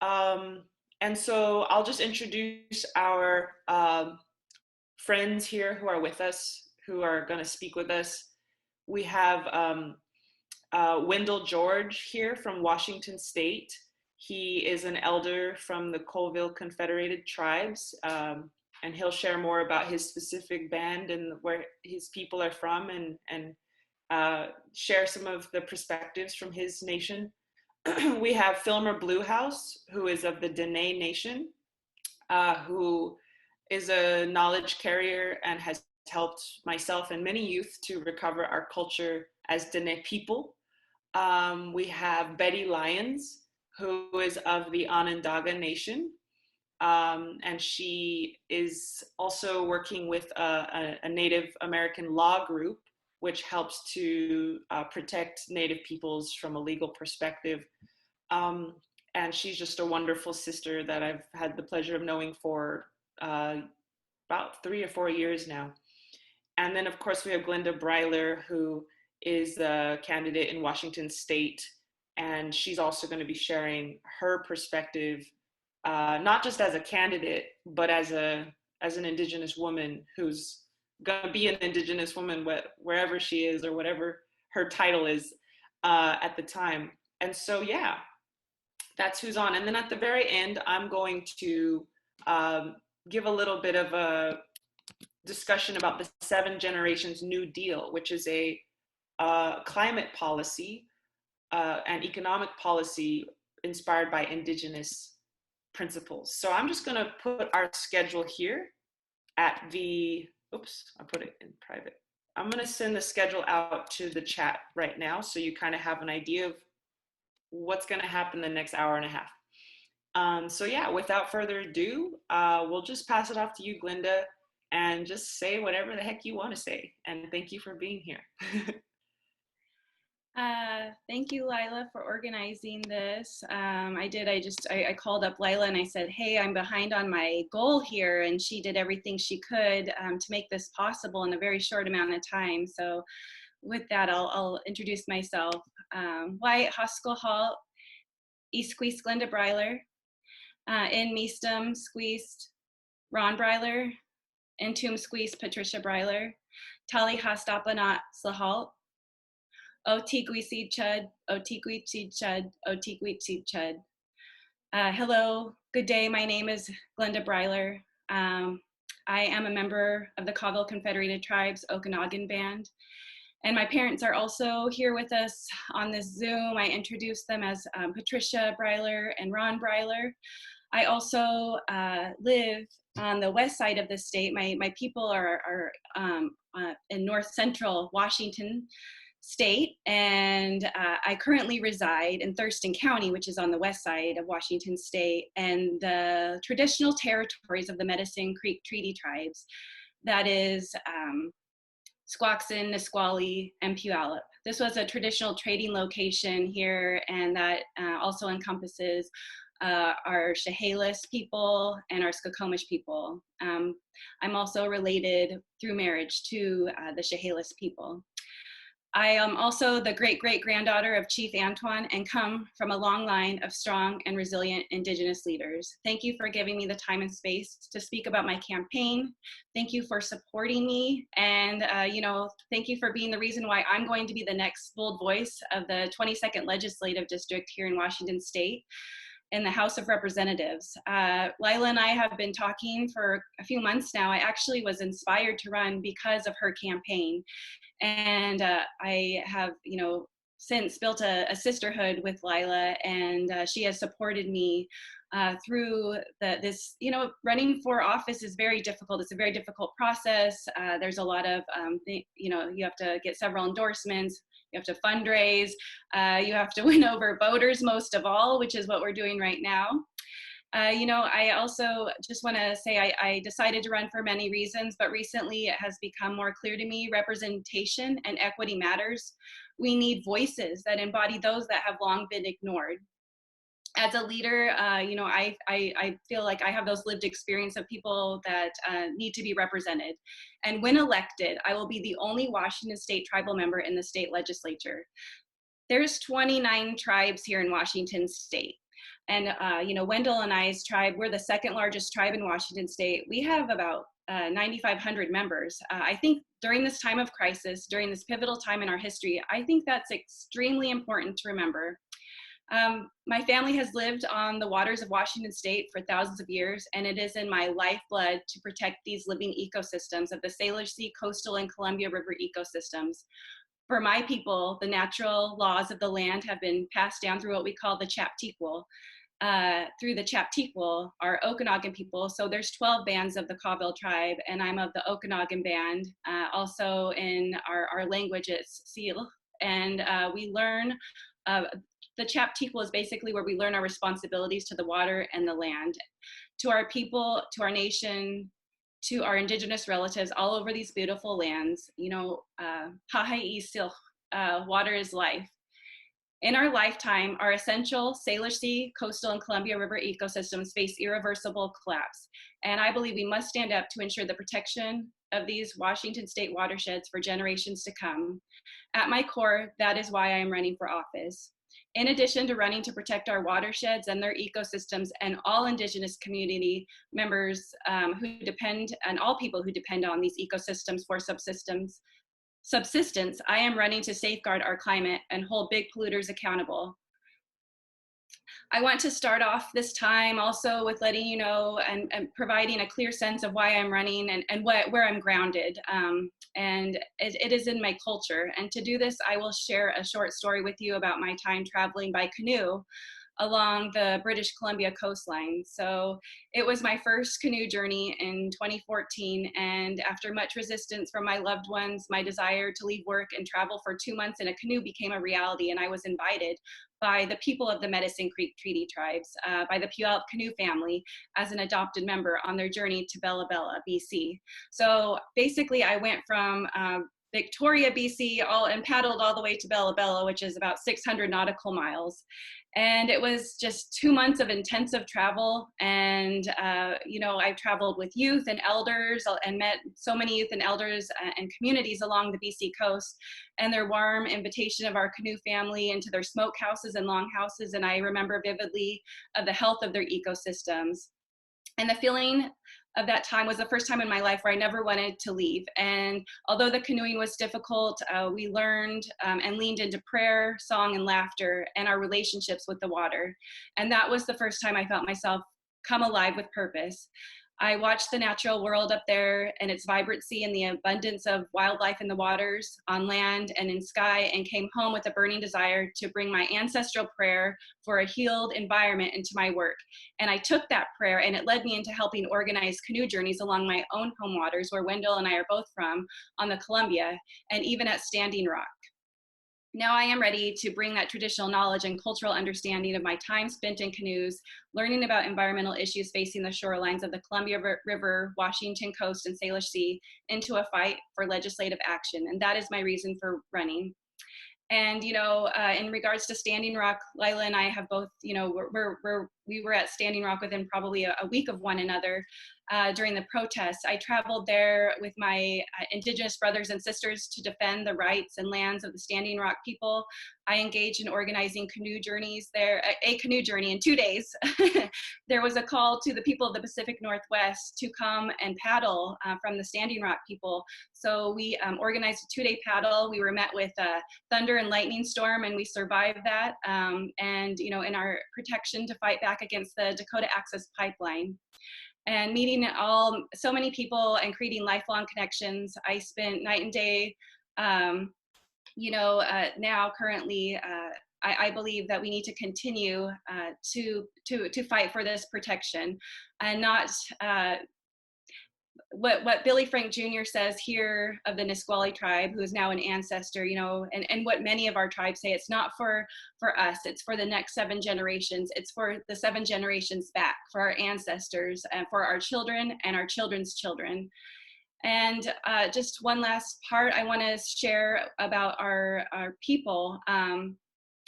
And so I'll just introduce our friends here who are with us, who are going to speak with us. We have Wendell George here from Washington State. He is an elder from the Colville Confederated tribes, and he'll share more about his specific band and where his people are from, and share some of the perspectives from his nation. We have Filmer Bluehouse, who is of the Diné Nation, who is a knowledge carrier and has helped myself and many youth to recover our culture as Diné people. We have Betty Lyons, who is of the Onandaga Nation, and she is also working with a Native American law group, which helps to protect Native peoples from a legal perspective. And she's just a wonderful sister that I've had the pleasure of knowing for about 3 or 4 years now. And then, of course, we have Glenda Breiler, who is a candidate in Washington State, and she's also going to be sharing her perspective, not just as a candidate, but as an Indigenous woman who's going to be an Indigenous woman wherever she is or whatever her title is at the time. And so, yeah, that's who's on. And then at the very end, I'm going to give a little bit of a discussion about the 7 Generations New Deal, which is a climate policy and economic policy inspired by Indigenous principles. So I'm just going to put our schedule here at the, oops, I put it in private. I'm going to send the schedule out to the chat right now, so you kind of have an idea of what's going to happen the next hour and a half. So yeah, without further ado, we'll just pass it off to you, Glenda, and just say whatever the heck you want to say. And thank you for being here. Thank you, Lila, for organizing this. I called up Lila and I said, hey, I'm behind on my goal here. And she did everything she could to make this possible in a very short amount of time. So with that, I'll introduce myself. Wyatt Hoskell Hall, Eastqueest Glenda Breiler, in Meestum Squeezed Ron Breiler, in Toom Squeezed Patricia Breiler, Tali Hastapanat Slahalt, Otigweeseed Chud, Otigweeseed Chud, Otigweeseed Chud. Hello, good day. My name is Glenda Breiler. I am a member of the Colville Confederated Tribes Okanagan Band. And my parents are also here with us on this Zoom. I introduced them as Patricia Breiler and Ron Breiler. I also live on the west side of the state. My people are in north central Washington State, and I currently reside in Thurston County, which is on the west side of Washington State, and the traditional territories of the Medicine Creek Treaty Tribes. That is Squaxin, Nisqually, and Puyallup. This was a traditional trading location here, and that also encompasses our Chehalis people and our Skokomish people. I'm also related through marriage to the Chehalis people. I am also the great-great-granddaughter of Chief Antoine and come from a long line of strong and resilient Indigenous leaders. Thank you for giving me the time and space to speak about my campaign. Thank you for supporting me. And, thank you for being the reason why I'm going to be the next bold voice of the 22nd Legislative District here in Washington State in the House of Representatives. Lila and I have been talking for a few months now. I actually was inspired to run because of her campaign. And I have, since built a sisterhood with Lila, and she has supported me through this, running for office is very difficult. It's a very difficult process. There's a lot of, you have to get several endorsements. You have to fundraise. You have to win over voters most of all, which is what we're doing right now. I also just want to say I decided to run for many reasons, but recently it has become more clear to me representation and equity matters. We need voices that embody those that have long been ignored. As a leader, I feel like I have those lived experience of people that need to be represented. And when elected, I will be the only Washington State tribal member in the state legislature. There's 29 tribes here in Washington State. And, you know, Wendell and I's tribe, we're the second largest tribe in Washington State. We have about 9,500 members. I think during this time of crisis, during this pivotal time in our history, I think that's extremely important to remember. My family has lived on the waters of Washington State for thousands of years, and it is in my lifeblood to protect these living ecosystems of the Salish Sea, coastal, and Columbia River ecosystems. For my people, the natural laws of the land have been passed down through what we call the Chaptequal. Through the Chaptequal are Okanagan people. So there's 12 bands of the Colville tribe, and I'm of the Okanagan band. Also in our language, it's Seal. And we learn, the Chaptequal is basically where we learn our responsibilities to the water and the land, to our people, to our nation, to our Indigenous relatives all over these beautiful lands. You know, Hahai Sil, water is life. In our lifetime, our essential Salish Sea, coastal, and Columbia River ecosystems face irreversible collapse. And I believe we must stand up to ensure the protection of these Washington State watersheds for generations to come. At my core, that is why I am running for office. In addition to running to protect our watersheds and their ecosystems and all Indigenous community members who depend, and all people who depend on these ecosystems for subsistence, I am running to safeguard our climate and hold big polluters accountable. I want to start off this time also with letting you know and providing a clear sense of why I'm running and where I'm grounded. And it is in my culture. And to do this, I will share a short story with you about my time traveling by canoe along the British Columbia coastline. So it was my first canoe journey in 2014. And after much resistance from my loved ones, my desire to leave work and travel for 2 months in a canoe became a reality. And I was invited by the people of the Medicine Creek Treaty Tribes, by the Puyallup Canoe family as an adopted member on their journey to Bella Bella, BC. So basically I went from Victoria, BC, and paddled all the way to Bella Bella, which is about 600 nautical miles. And it was just 2 months of intensive travel. And, you know, I traveled with youth and elders and met so many youth and elders and communities along the BC coast, and their warm invitation of our canoe family into their smokehouses and longhouses. And I remember vividly of the health of their ecosystems. And the feeling of that time was the first time in my life where I never wanted to leave. And although the canoeing was difficult, we learned and leaned into prayer, song, and laughter, and our relationships with the water. And that was the first time I felt myself come alive with purpose. I watched the natural world up there and its vibrancy and the abundance of wildlife in the waters, on land and in sky, and came home with a burning desire to bring my ancestral prayer for a healed environment into my work. And I took that prayer and it led me into helping organize canoe journeys along my own home waters, where Wendell and I are both from, on the Columbia, and even at Standing Rock. Now I am ready to bring that traditional knowledge and cultural understanding of my time spent in canoes, learning about environmental issues facing the shorelines of the Columbia River, Washington coast, and Salish Sea into a fight for legislative action. And that is my reason for running. And, you know, in regards to Standing Rock, Lila and I have both, you know, we were at Standing Rock within probably a week of one another during the protests. I traveled there with my Indigenous brothers and sisters to defend the rights and lands of the Standing Rock people. I engaged in organizing canoe journeys there, a canoe journey in 2 days. There was a call to the people of the Pacific Northwest to come and paddle from the Standing Rock people. So we organized a 2-day paddle. We were met with a thunder and lightning storm, and we survived that. And, you know, in our protection to fight back against the Dakota Access Pipeline. And meeting so many people and creating lifelong connections. I spent night and day, you know, now currently, I believe that we need to continue to fight for this protection, and not what Billy Frank Jr. says here of the Nisqually tribe, who is now an ancestor, you know, and what many of our tribes say, it's not for us, it's for the next 7 generations. It's for the 7 generations back, for our ancestors, and for our children and our children's children. And just one last part I want to share about our people.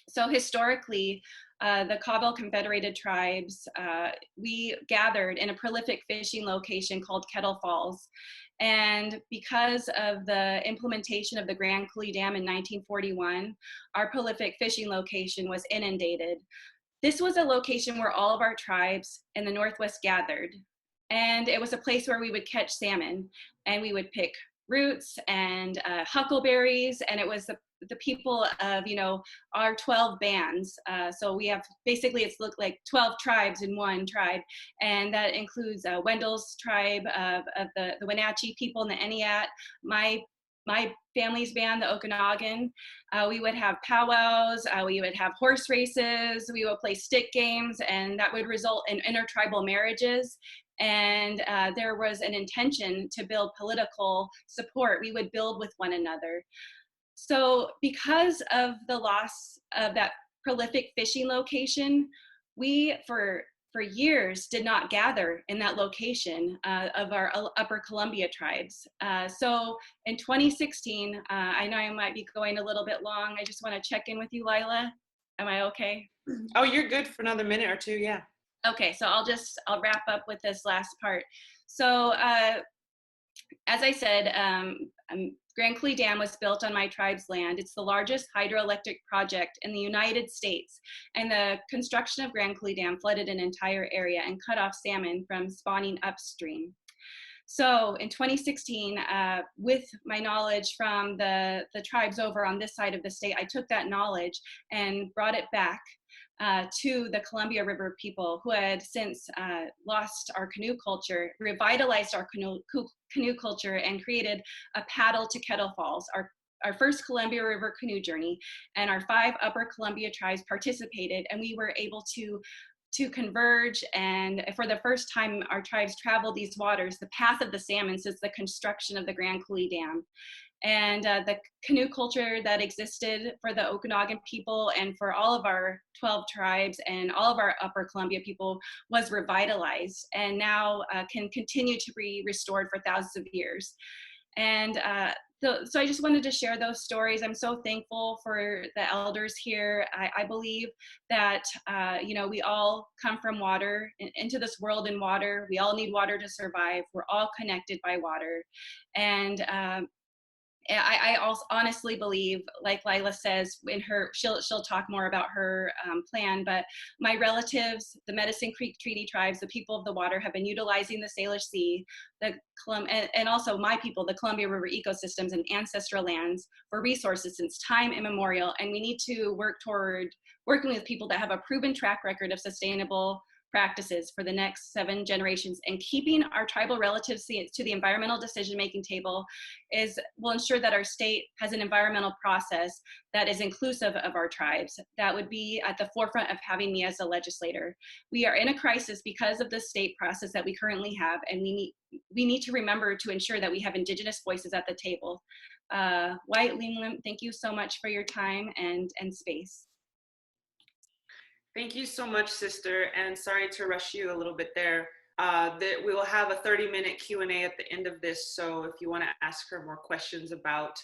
So historically, the Colville Confederated tribes, we gathered in a prolific fishing location called Kettle Falls. And because of the implementation of the Grand Coulee Dam in 1941, our prolific fishing location was inundated. this was a location where all of our tribes in the Northwest gathered. And it was a place where we would catch salmon, and we would pick roots and huckleberries, and it was the people of, you know, our 12 bands. So we have, basically it's looked like 12 tribes in one tribe, and that includes Wendell's tribe of the Wenatchee people and the Eniat, my family's band, the Okanagan. We would have powwows, we would have horse races, we would play stick games, and that would result in intertribal marriages. And there was an intention to build political support. We would build with one another. So because of the loss of that prolific fishing location, we, for years, did not gather in that location of our Upper Columbia tribes. So in 2016, I know I might be going a little bit long. I just want to check in with you, Lila. Am I okay? Oh, you're good for another minute or two, yeah. Okay, so I'll wrap up with this last part. So as I said, Grand Coulee Dam was built on my tribe's land. It's the largest hydroelectric project in the United States. And the construction of Grand Coulee Dam flooded an entire area and cut off salmon from spawning upstream. So in 2016, with my knowledge from the tribes over on this side of the state, I took that knowledge and brought it back to the Columbia River people, who had since lost our canoe culture, revitalized our canoe culture, and created a paddle to Kettle Falls, our first Columbia River canoe journey. And our 5 Upper Columbia tribes participated, and we were able to converge. And for the first time, our tribes traveled these waters, the path of the salmon, since the construction of the Grand Coulee Dam. And the canoe culture that existed for the Okanagan people and for all of our 12 tribes and all of our Upper Columbia people was revitalized, and now can continue to be restored for thousands of years. And so I just wanted to share those stories. I'm so thankful for the elders here. I believe that, you know, we all come from water, into this world in water. We all need water to survive. We're all connected by water. And I also honestly believe, like Lila says, she'll talk more about her plan, but my relatives, the Medicine Creek Treaty Tribes, the people of the water, have been utilizing the Salish Sea, and also my people, the Columbia River ecosystems and ancestral lands, for resources since time immemorial. And we need to work toward working with people that have a proven track record of sustainable practices for the next 7 generations, and keeping our tribal relatives to the environmental decision-making table will ensure that our state has an environmental process that is inclusive of our tribes. That would be at the forefront of having me as a legislator. We are in a crisis because of the state process that we currently have, and we need to remember to ensure that we have Indigenous voices at the table. White Linglam, thank you so much for your time and space. Thank you so much, sister, and sorry to rush you a little bit there. We will have a 30-minute Q&A at the end of this, so if you want to ask her more questions about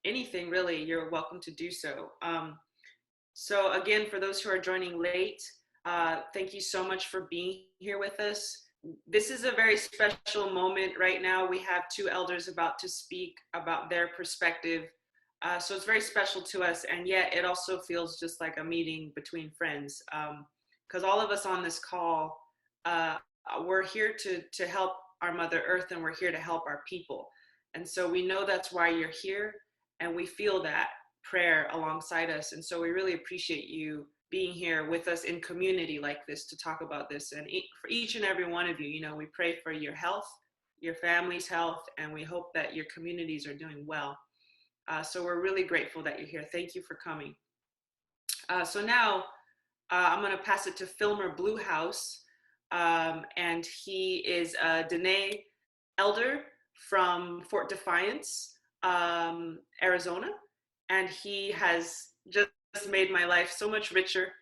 anything, really, you're welcome to do so. So again, for those who are joining late, thank you so much for being here with us. This is a very special moment right now. We have 2 elders about to speak about their perspective. So it's very special to us, and yet it also feels just like a meeting between friends, because all of us on this call, we're here to help our Mother Earth, and we're here to help our people. And so we know that's why you're here, and we feel that prayer alongside us. And so we really appreciate you being here with us in community like this to talk about this. And for each and every one of you, you know, we pray for your health, your family's health, and we hope that your communities are doing well. So we're really grateful that you're here. Thank you for coming. So now I'm going to pass it to Filmer Bluehouse, and he is a Diné elder from Fort Defiance, Arizona, and he has just made my life so much richer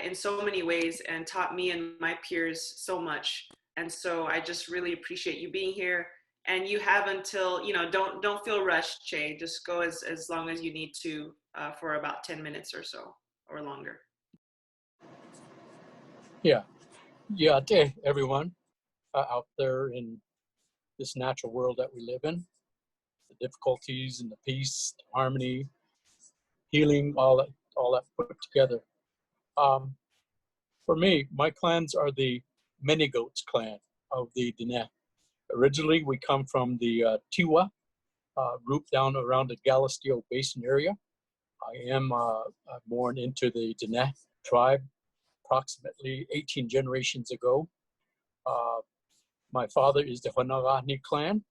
in so many ways, and taught me and my peers so much. And so I just really appreciate you being here. And you have until, you know, don't feel rushed, Che. Just go as long as you need to for about 10 minutes or so, or longer. Yeah, everyone out there in this natural world that we live in, the difficulties and the peace, the harmony, healing, all that put together. For me, my clans are the Many Goats clan of the Diné. Originally, we come from the Tiwa group down around the Galisteo Basin area. I am born into the Diné tribe approximately 18 generations ago. My father is the Onandaga clan,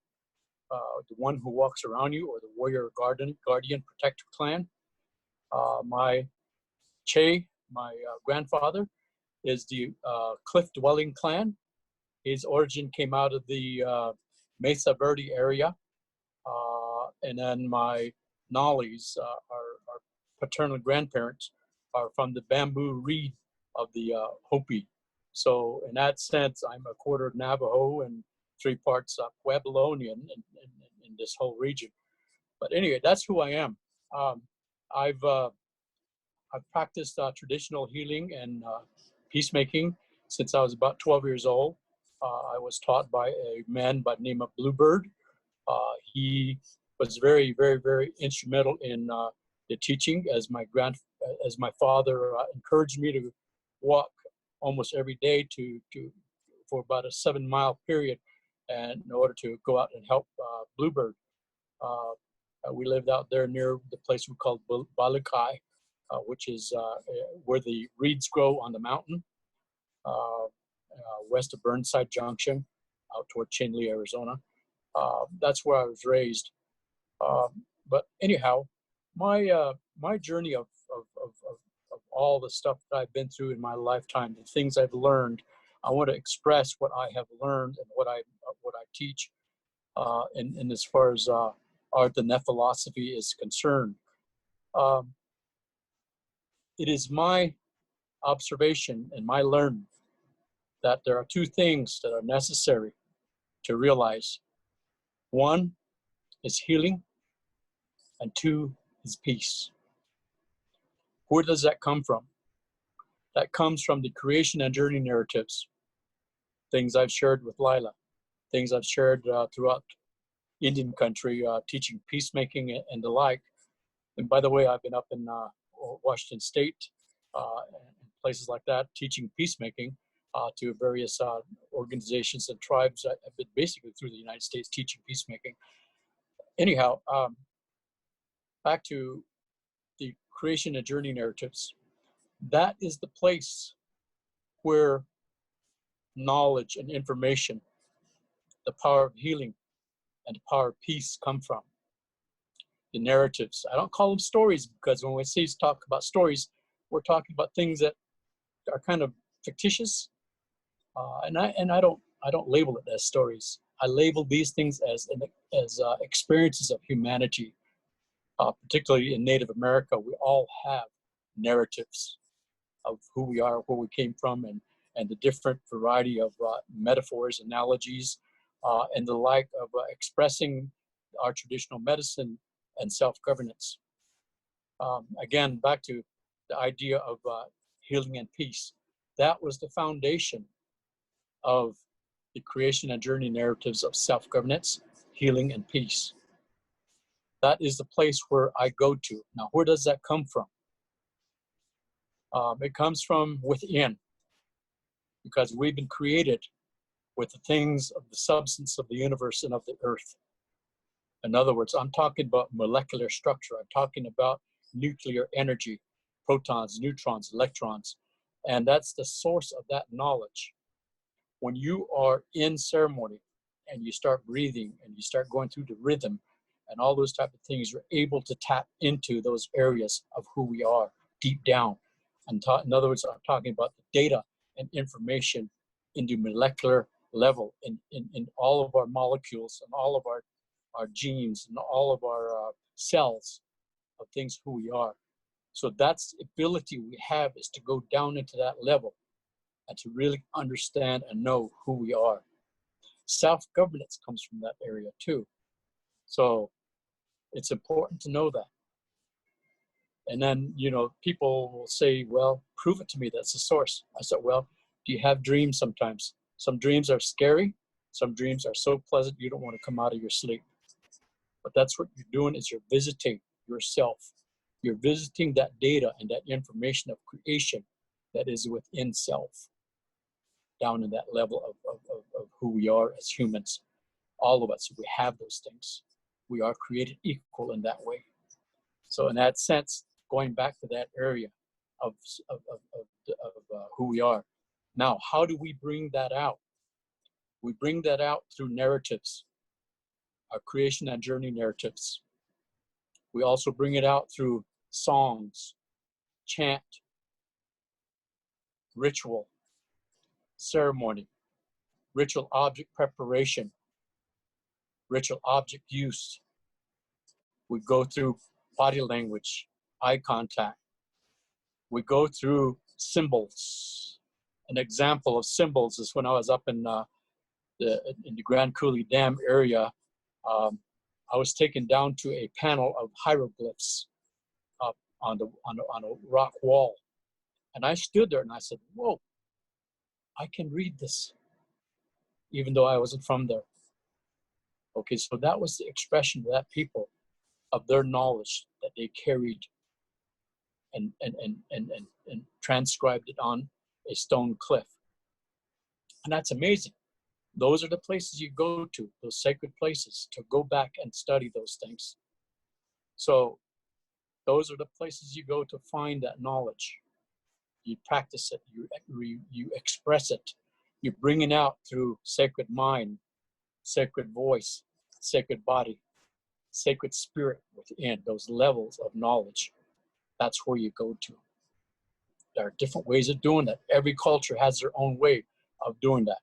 the one who walks around you, or the warrior guardian protector clan. My Che, my grandfather, is the cliff dwelling clan. His origin came out of the Mesa Verde area. And then my Nollies, our paternal grandparents, are from the bamboo reed of the Hopi. So in that sense, I'm a quarter Navajo and 3 parts Puebloan in this whole region. But anyway, that's who I am. I've practiced traditional healing and peacemaking since I was about 12 years old. I was taught by a man by the name of Bluebird. He was very, very, very instrumental in the teaching, as my father encouraged me to walk almost every day for about a 7-mile period, and in order to go out and help Bluebird. We lived out there near the place we called Balakai, which is where the reeds grow on the mountain, west of Burnside Junction, out toward Chinle, Arizona. That's where I was raised. But anyhow, my journey of all the stuff that I've been through in my lifetime, the things I've learned, I want to express what I have learned and what I teach, and as far as art and philosophy is concerned. It is my observation and my learning that there are 2 things that are necessary to realize. 1 is healing, and 2 is peace. Where does that come from? That comes from the creation and journey narratives, things I've shared with Lila, things I've shared throughout Indian country, teaching peacemaking and the like. And by the way, I've been up in Washington State and places like that, teaching peacemaking to various organizations and tribes. I've been basically through the United States teaching peacemaking. Anyhow, back to the creation and journey narratives. That is the place where knowledge and information, the power of healing and the power of peace come from. The narratives. I don't call them stories, because when we talk about stories, we're talking about things that are kind of fictitious, and I don't label it as stories. I label these things as experiences of humanity. Particularly in Native America, we all have narratives of who we are, where we came from, and the different variety of metaphors, analogies, and the like of expressing our traditional medicine and self-governance. Again, back to the idea of healing and peace. That was the foundation of the creation and journey narratives of self-governance, healing, and peace. That is the place where I go to. Now, where does that come from? It comes from within, because we've been created with the things of the substance of the universe and of the earth. In other words, I'm talking about molecular structure. I'm talking about nuclear energy, protons, neutrons, electrons, and that's the source of that knowledge. When you are in ceremony and you start breathing and you start going through the rhythm and all those type of things, you're able to tap into those areas of who we are deep down. In other words, I'm talking about the data and information in the molecular level, in all of our molecules and all of our genes and all of our cells of things who we are. So that's the ability we have, is to go down into that level and to really understand and know who we are. Self-governance comes from that area too. So it's important to know that. And then, people will say, well, prove it to me, that's the source. I said, well, do you have dreams sometimes? Some dreams are scary. Some dreams are so pleasant you don't want to come out of your sleep. But that's what you're doing, is you're visiting yourself. You're visiting that data and that information of creation that is within self, down in that level of who we are as humans. All of us, we have those things. We are created equal in that way. So in that sense, going back to that area of who we are. Now, how do we bring that out? We bring that out through narratives, our creation and journey narratives. We also bring it out through songs, chant, ritual, ceremony, ritual object preparation, ritual object use. We go through body language, eye contact. We go through symbols. An example of symbols is when I was up in the Grand Coulee Dam area. I was taken down to a panel of hieroglyphs up on a rock wall, and I stood there and I said, "Whoa, I can read this," even though I wasn't from there. Okay, so that was the expression of that people, of their knowledge that they carried and transcribed it on a stone cliff. And that's amazing. Those are the places you go to, those sacred places, to go back and study those things. So those are the places you go to find that knowledge. You practice it, you express it, you bring it out through sacred mind, sacred voice, sacred body, sacred spirit within those levels of knowledge. That's where you go to. There are different ways of doing that. Every culture has their own way of doing that.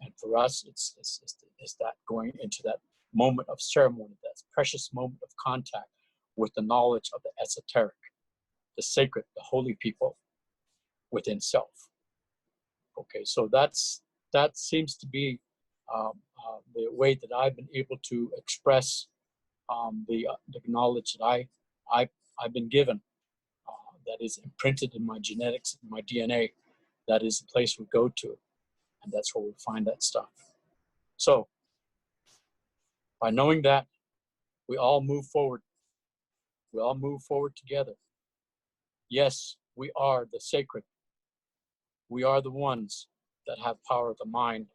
And for us, it's that going into that moment of ceremony, that precious moment of contact with the knowledge of the esoteric, the sacred, the holy people within self. Okay, so that seems to be the way that I've been able to express the knowledge that I've been given, that is imprinted in my genetics, in my DNA. That is the place we go to, and that's where we find that stuff. So by knowing that, we all move forward. We all move forward together. Yes, we are the sacred. We are the ones that have power of the mind,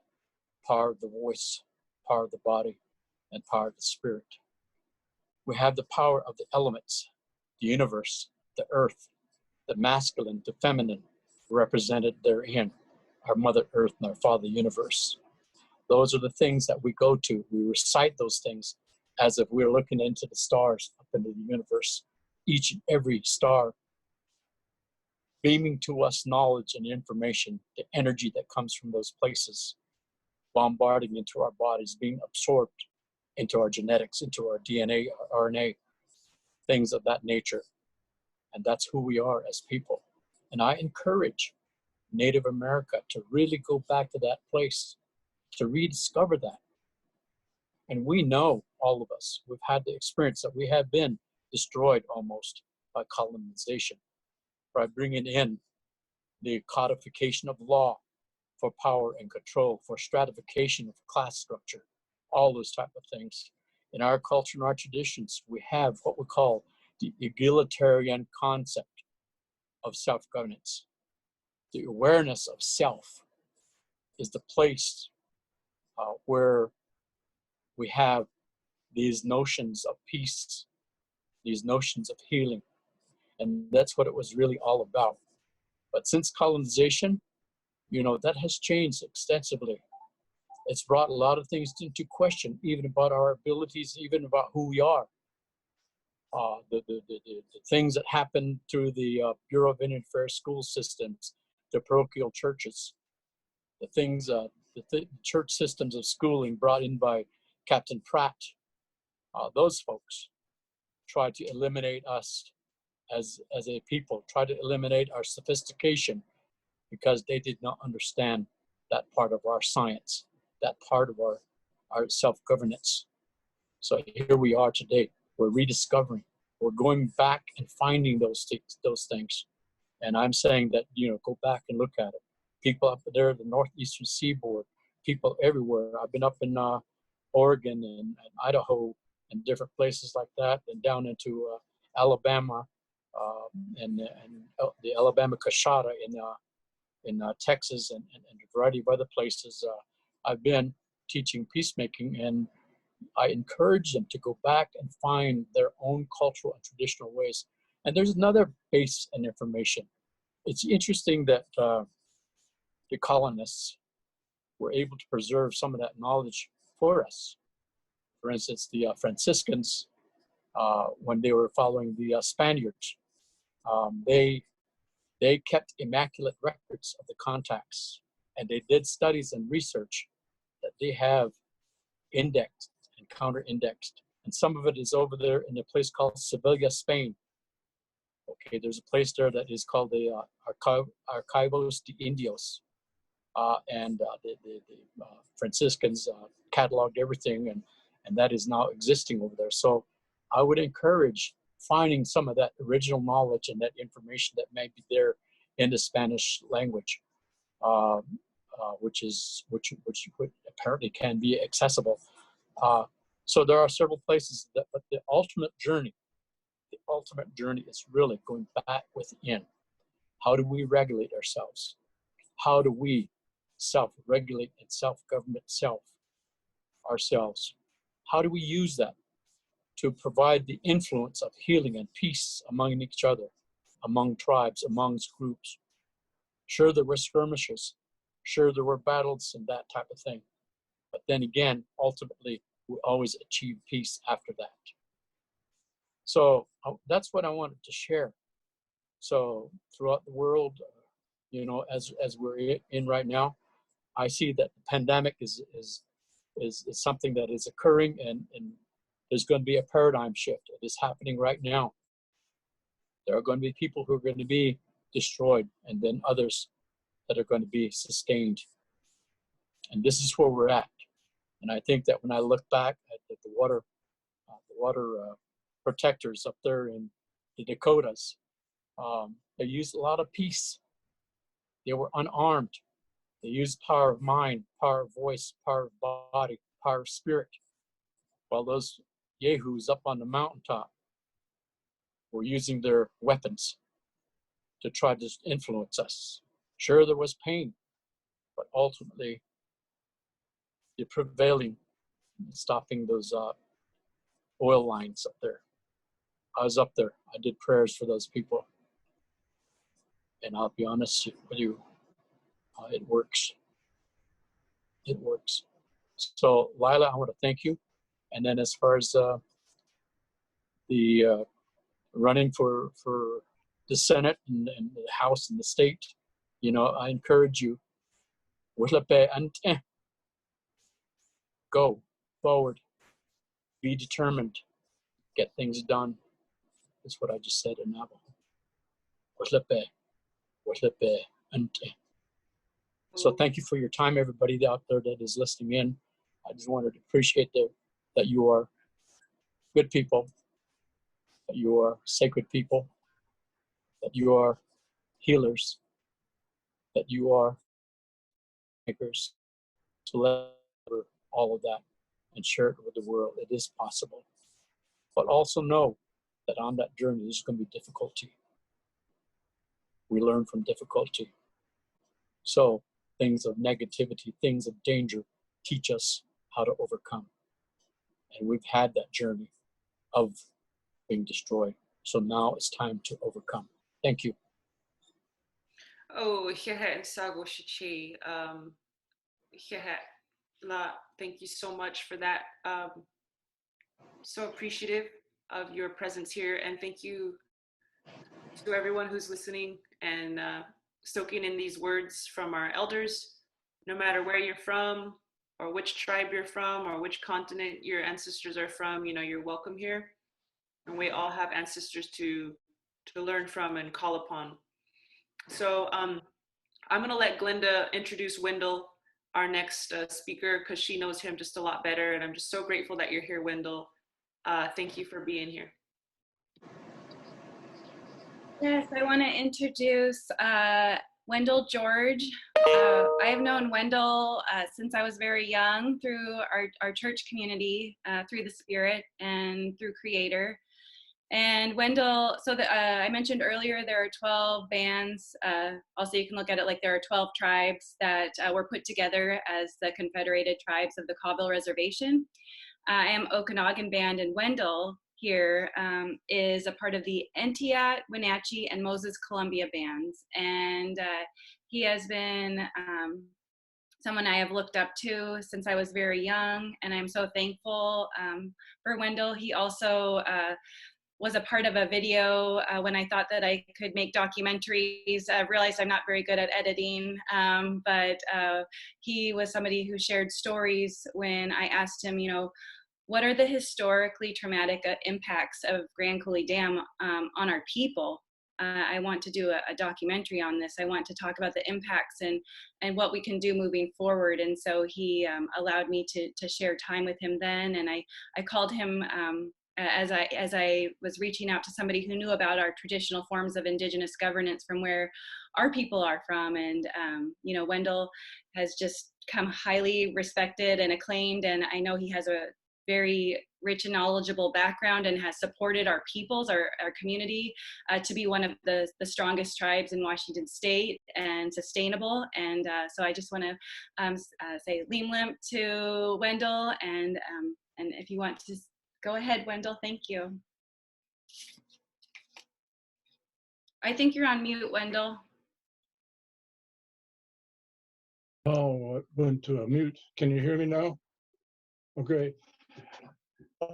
power of the voice, power of the body, and power of the spirit. We have the power of the elements, the universe, the earth, the masculine, the feminine, represented therein, our Mother Earth and our Father Universe. Those are the things that we go to. We recite those things as if we're looking into the stars up into the universe. Each and every star beaming to us knowledge and information, the energy that comes from those places, bombarding into our bodies, being absorbed into our genetics, into our DNA, our RNA, things of that nature. And that's who we are as people. And I encourage Native America to really go back to that place, to rediscover that. And we know, all of us, we've had the experience that we have been destroyed almost by colonization, by bringing in the codification of law for power and control, for stratification of class structure, all those type of things. In our culture and our traditions, we have what we call the egalitarian concept of self-governance. The awareness of self is the place where we have these notions of peace, these notions of healing. And that's what it was really all about. But since colonization, that has changed extensively. It's brought a lot of things into question, even about our abilities, even about who we are. The things that happen through the Bureau of Indian Affairs school systems, the parochial churches, the things, the church systems of schooling brought in by Captain Pratt, those folks try to eliminate us as a people, try to eliminate our sophistication, because they did not understand that part of our science, that part of our self-governance. So here we are today. We're rediscovering. We're going back and finding those things. And I'm saying that, go back and look at it. People up there, the northeastern seaboard, people everywhere. I've been up in Oregon and Idaho and different places like that, and down into Alabama, and the Alabama Cachada in Texas and a variety of other places. I've been teaching peacemaking, and I encourage them to go back and find their own cultural and traditional ways. And there's another base in information. It's interesting that the colonists were able to preserve some of that knowledge for us. For instance, the Franciscans, when they were following the Spaniards, they kept immaculate records of the contacts, and they did studies and research that they have indexed and counter-indexed. And some of it is over there in a place called Sevilla, Spain. Okay, there's a place there that is called the Archivos de Indios. And the Franciscans cataloged everything, and that is now existing over there. So I would encourage finding some of that original knowledge and that information that may be there in the Spanish language, which apparently can be accessible. So there are several places that, but the ultimate journey is really going back within. How do we regulate ourselves? How do we self-regulate and self-government ourselves? How do we use that to provide the influence of healing and peace among each other, among tribes, amongst groups? Sure, there were skirmishes. Sure, there were battles and that type of thing. But then again, ultimately, we always achieve peace after that. So that's what I wanted to share. So throughout the world, as we're in right now, I see that the pandemic is something that is occurring, and there's going to be a paradigm shift. It is happening right now. There are going to be people who are going to be destroyed, and then others that are going to be sustained. And this is where we're at. And I think that when I look back at the water protectors up there in the Dakotas, they used a lot of peace. They were unarmed. They used power of mind, power of voice, power of body, power of spirit. While those yahoos up on the mountaintop were using their weapons to try to influence us. Sure, there was pain, but ultimately, the prevailing, stopping those oil lines up there. I was up there. I did prayers for those people. And I'll be honest with you, it works. It works. So, Lila, I want to thank you. And then as far as the running for the Senate and the House and the state, I encourage you, go forward, be determined, get things done. That's what I just said in Navajo. So thank you for your time, everybody out there that is listening in. I just wanted to appreciate that you are good people, that you are sacred people, that you are healers, that you are makers. So let's remember all of that and share it with the world. It is possible. But also know that on that journey, there's going to be difficulty. We learn from difficulty. So things of negativity, things of danger teach us how to overcome. And we've had that journey of being destroyed. So now it's time to overcome. Thank you. Oh, thank you so much for that. So appreciative of your presence here, and thank you to everyone who's listening and soaking in these words from our elders. No matter where you're from, or which tribe you're from, or which continent your ancestors are from, you're welcome here. And we all have ancestors to learn from and call upon. So I'm going to let Glenda introduce Wendell, our next speaker, because she knows him just a lot better. And I'm just so grateful that you're here, Wendell. Thank you for being here. Yes, I want to introduce Wendell George. I have known Wendell since I was very young through our church community, through the Spirit and through Creator. And Wendell, so I mentioned earlier there are 12 bands. Also, you can look at it like there are 12 tribes that were put together as the Confederated Tribes of the Colville Reservation. I am Okanagan Band, and Wendell here is a part of the Entiat, Wenatchee, and Moses Columbia bands. And he has been someone I have looked up to since I was very young, and I'm so thankful for Wendell. He also was a part of a video when I thought that I could make documentaries. I realized I'm not very good at editing, but he was somebody who shared stories when I asked him, you know, what are the historically traumatic impacts of Grand Coulee Dam on our people? I want to do a documentary on this. I want to talk about the impacts and what we can do moving forward. And so he allowed me to share time with him then. And I called him as I was reaching out to somebody who knew about our traditional forms of Indigenous governance from where our people are from. And, you know, Wendell has just come highly respected and acclaimed. And I know he has a very rich and knowledgeable background and has supported our peoples, our community, to be one of the strongest tribes in Washington State and sustainable. And so I just want to say Leem Limp to Wendell, and if you want to go ahead, Wendell, thank you. I think you're on mute, Wendell. Oh, it went to a mute. Can you hear me now? Okay.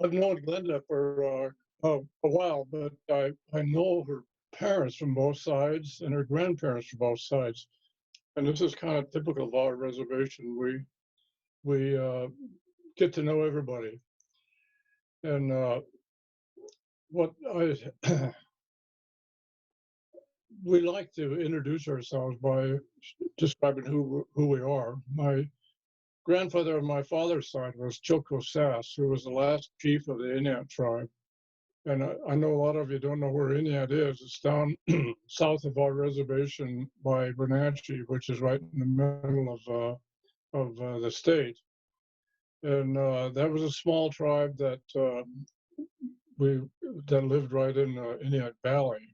I've known Glenda for a while, but I know her parents from both sides and her grandparents from both sides. And this is kind of typical of our reservation. We get to know everybody. And we like to introduce ourselves by describing who we are. My grandfather on my father's side was Chilko Sass, who was the last chief of the Inuit tribe. And I know a lot of you don't know where Inuit is. It's down south of our reservation by Wenatchee, which is right in the middle of the state. And that was a small tribe that lived right in the Inuit Valley.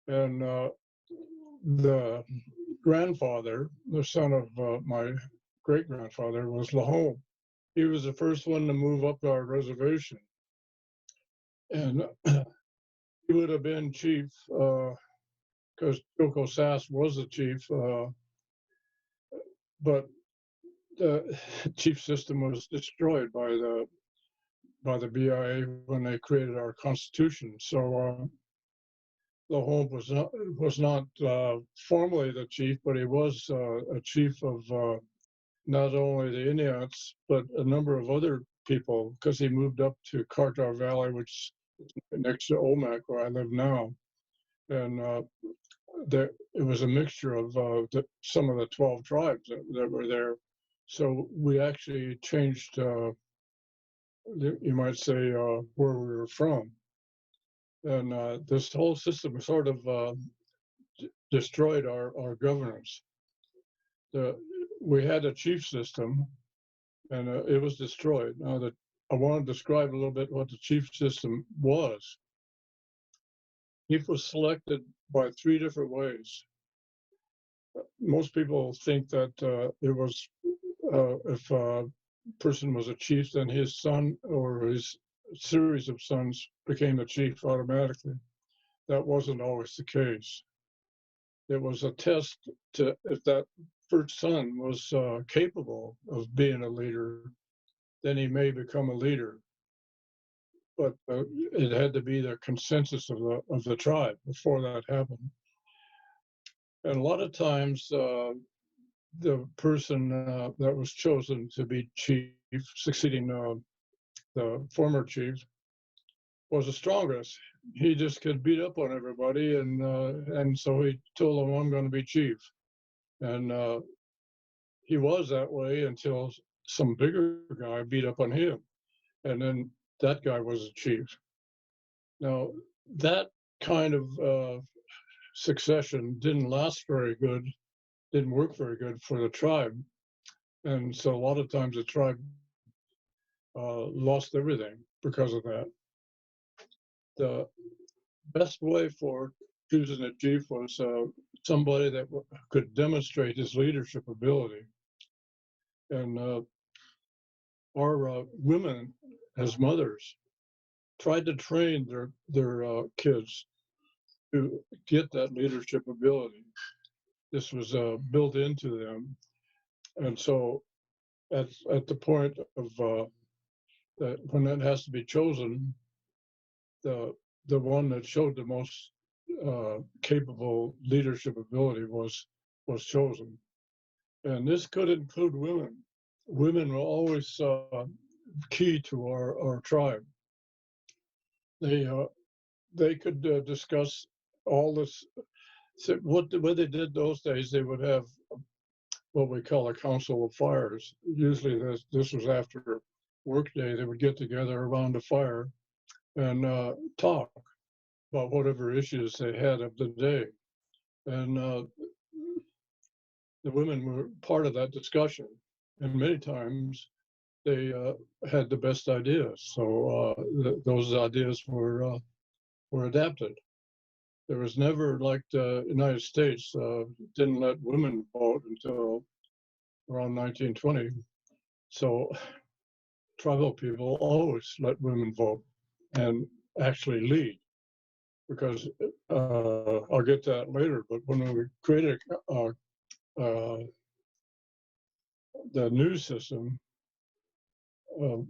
And the grandfather, the son of my great-grandfather, was Lahome. He was the first one to move up our reservation. And he would have been chief because Chilko Sass was the chief, but the chief system was destroyed by the BIA when they created our Constitution. So Lahome was not formally the chief, but he was a chief of not only the Inuits, but a number of other people, because he moved up to Cartar Valley, which is next to Omak, where I live now. And it was a mixture of some of the 12 tribes that were there. So we actually changed, you might say, where we were from. And this whole system sort of destroyed our governance. We had a chief system, and it was destroyed. Now, I want to describe a little bit what the chief system was. Chief was selected by 3 different ways. Most people think that it was if a person was a chief, then his son or his series of sons became a chief automatically. That wasn't always the case. It was a test to if that first son was capable of being a leader, then he may become a leader. But it had to be the consensus of the tribe before that happened. And a lot of times, the person that was chosen to be chief, succeeding the former chief, was the strongest. He just could beat up on everybody, and so he told them, "I'm going to be chief." And he was that way until some bigger guy beat up on him, and then that guy was the chief. Now, that kind of succession didn't last very good, didn't work very good for the tribe. And so a lot of times the tribe lost everything because of that. the best way for choosing a chief was somebody that could demonstrate his leadership ability. And our women, as mothers, tried to train their kids to get that leadership ability. This was built into them, and so at the point of that when that has to be chosen, the one that showed the most capable leadership ability was chosen, and this could include women. Women were always key to our tribe. They could discuss all this. So what they did those days, they would have what we call a council of fires. Usually this was after workday. They would get together around a fire and talk about whatever issues they had of the day. And the women were part of that discussion. And many times they had the best ideas. So those ideas were adapted. There was never, like the United States didn't let women vote until around 1920. So tribal people always let women vote and actually lead, because I'll get to that later, but when we created the news system,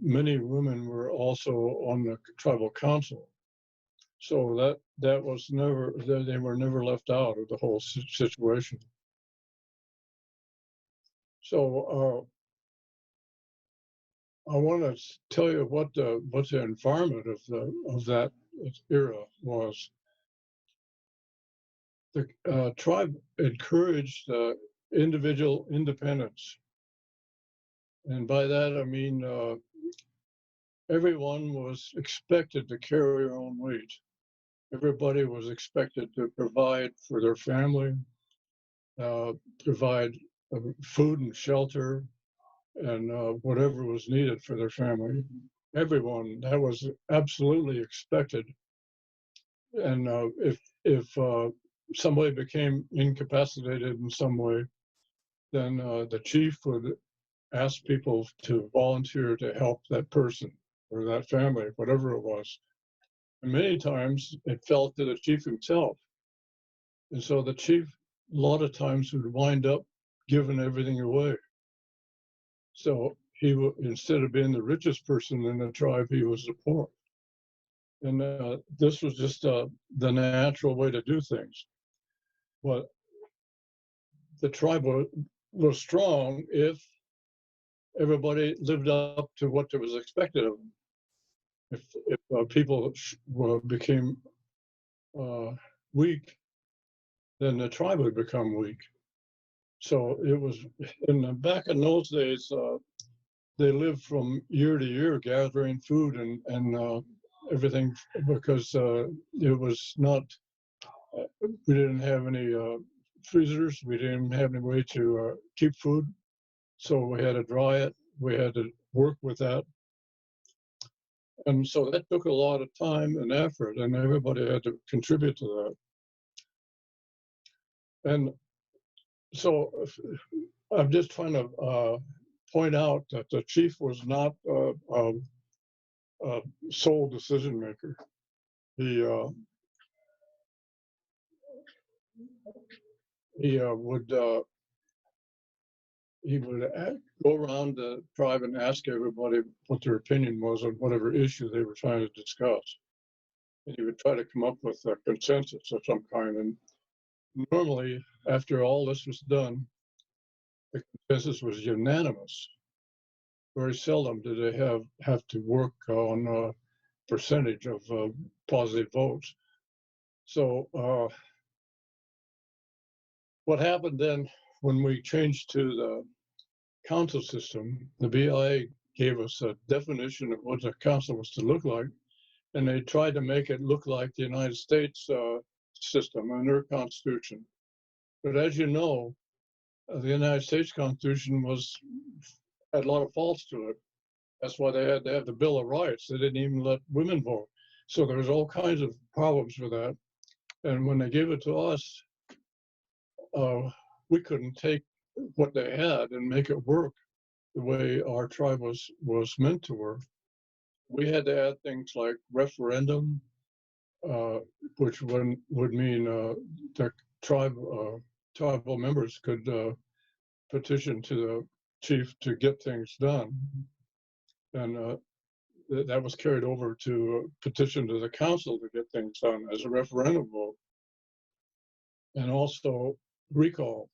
many women were also on the tribal council. So that was never, they were never left out of the whole situation. So I want to tell you what the environment of that era was. The tribe encouraged individual independence, and by that I mean everyone was expected to carry their own weight. Everybody was expected to provide for their family, provide food and shelter, and whatever was needed for their family. Everyone, that was absolutely expected. And if somebody became incapacitated in some way, then the chief would ask people to volunteer to help that person or that family, whatever it was. And many times it fell to the chief himself. And so the chief, a lot of times, would wind up giving everything away. So he instead of being the richest person in the tribe, he was the poor. And this was just the natural way to do things. But the tribe was strong if everybody lived up to what was expected of them. If people became weak, then the tribe would become weak. So it was back in those days. They lived from year to year gathering food and everything, because it was not. We didn't have any freezers. We didn't have any way to keep food, so we had to dry it. We had to work with that. And so that took a lot of time and effort, and everybody had to contribute to that. And so I'm just trying to point out that the chief was not a sole decision maker. He would go around the tribe and ask everybody what their opinion was on whatever issue they were trying to discuss. And he would try to come up with a consensus of some kind. And normally, after all this was done, the consensus was unanimous. Very seldom did they have to work on a percentage of positive votes. So what happened then when we changed to the council system, the BIA gave us a definition of what the council was to look like, and they tried to make it look like the United States system and their constitution. But as you know, the United States Constitution had a lot of faults to it. That's why they had to have the Bill of Rights. They didn't even let women vote. So there was all kinds of problems with that. And when they gave it to us, we couldn't take what they had and make it work the way our tribe was meant to work. We had to add things like referendum, which would mean the tribal members could petition to the chief to get things done. And that was carried over to petition to the council to get things done as a referendum vote. And also recall.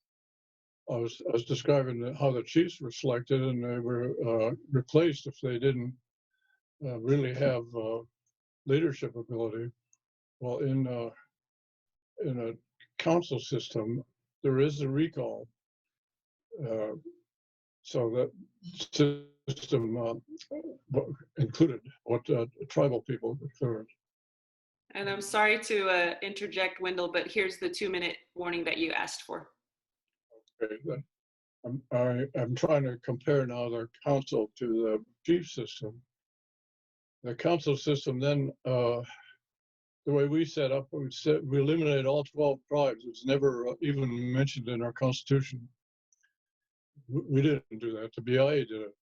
I was describing how the chiefs were selected, and they were replaced if they didn't really have leadership ability. Well, in a council system, there is a recall. So that system included what tribal people preferred. And I'm sorry to interject, Wendell, but here's the 2-minute warning that you asked for. Okay, I'm trying to compare now the council to the chief system. The council system then, the way we set up, we eliminated all 12 tribes. It was never even mentioned in our constitution. We didn't do that. The BIA did it.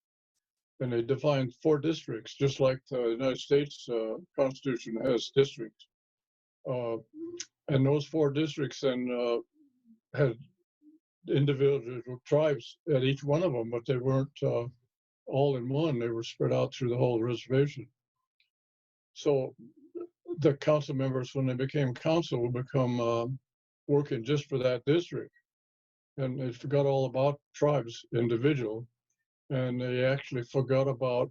And they defined 4 districts, just like the United States Constitution has districts. And those 4 districts then had individual tribes at each one of them, but they weren't all in one. They were spread out through the whole reservation. So the council members, when they became council, would become working just for that district. And they forgot all about tribes individual. And they actually forgot about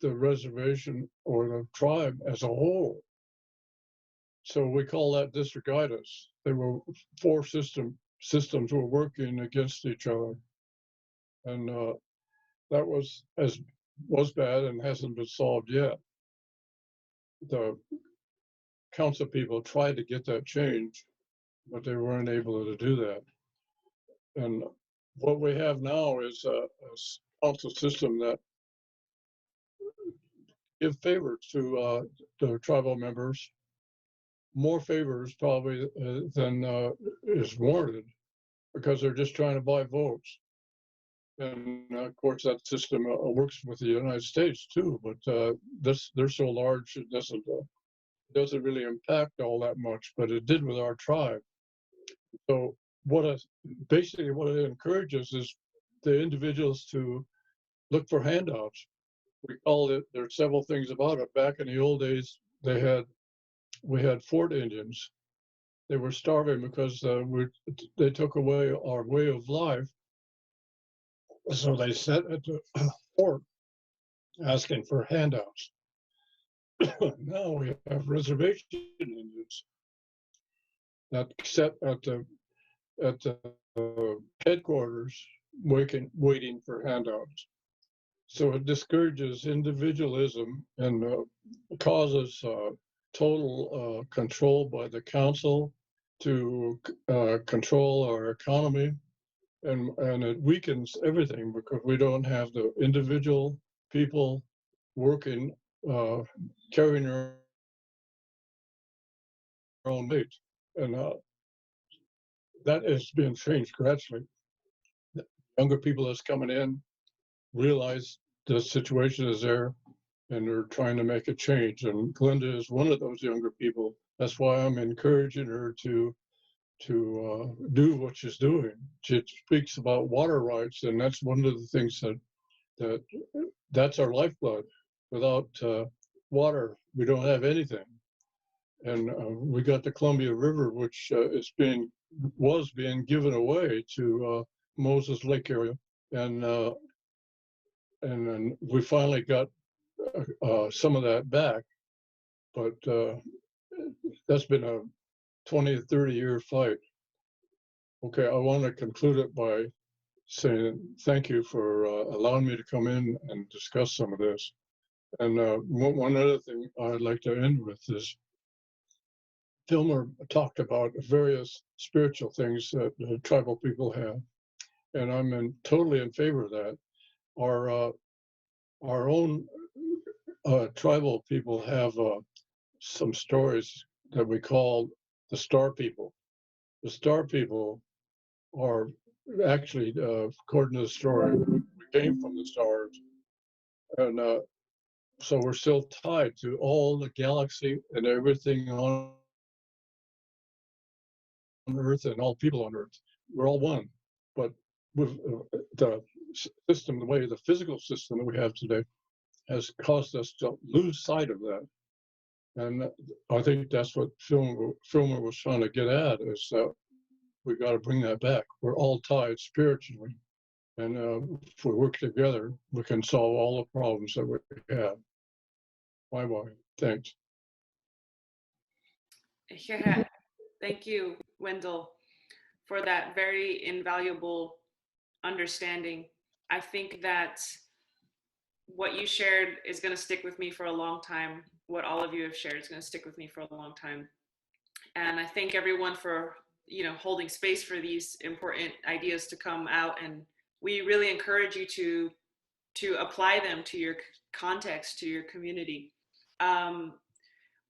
the reservation or the tribe as a whole. So we call that districtitis. They were 4 systems were working against each other. And that was bad and hasn't been solved yet. The council people tried to get that changed, but they weren't able to do that. And what we have now is a council system that give favors to the tribal members, more favors probably than is warranted, because they're just trying to buy votes. And of course, that system works with the United States too, but they're so large it doesn't really impact all that much, but it did with our tribe. So basically what it encourages is the individuals to look for handouts. We call it, there's several things about it. Back in the old days, we had Fort Indians. They were starving because they took away our way of life. So they sat at the fort asking for handouts. Now we have reservation Indians that sat at the headquarters waiting for handouts. So it discourages individualism and causes total control by the council to control our economy, and it weakens everything because we don't have the individual people working, carrying their own weight, and that is being changed gradually. The younger people that's coming in realize the situation is there, and they're trying to make a change. And Glenda is one of those younger people. That's why I'm encouraging her to do what she's doing. She speaks about water rights, and that's one of the things that's our lifeblood. Without water, we don't have anything. And we got the Columbia River, which was being given away to Moses Lake area, and then we finally got some of that back, but that's been a 20 to 30 year fight. Okay, I want to conclude it by saying thank you for allowing me to come in and discuss some of this. And one other thing I'd like to end with is Filmer talked about various spiritual things that tribal people have, and I'm totally in favor of that. Our own tribal people have some stories that we call the Star People. The Star People are actually, according to the story, we came from the stars, and so we're still tied to all the galaxy and everything on Earth and all people on Earth. We're all one, but with the system, the way the physical system that we have today has caused us to lose sight of that. And I think that's what Filmer was trying to get at, is that we got to bring that back. We're all tied spiritually. And if we work together, we can solve all the problems that we have. Bye-bye. Thanks. Yeah. Thank you, Wendell, for that very invaluable understanding. I think that what you shared is going to stick with me for a long time. What all of you have shared is going to stick with me for a long time. And I thank everyone for, holding space for these important ideas to come out. And we really encourage you to apply them to your context, to your community.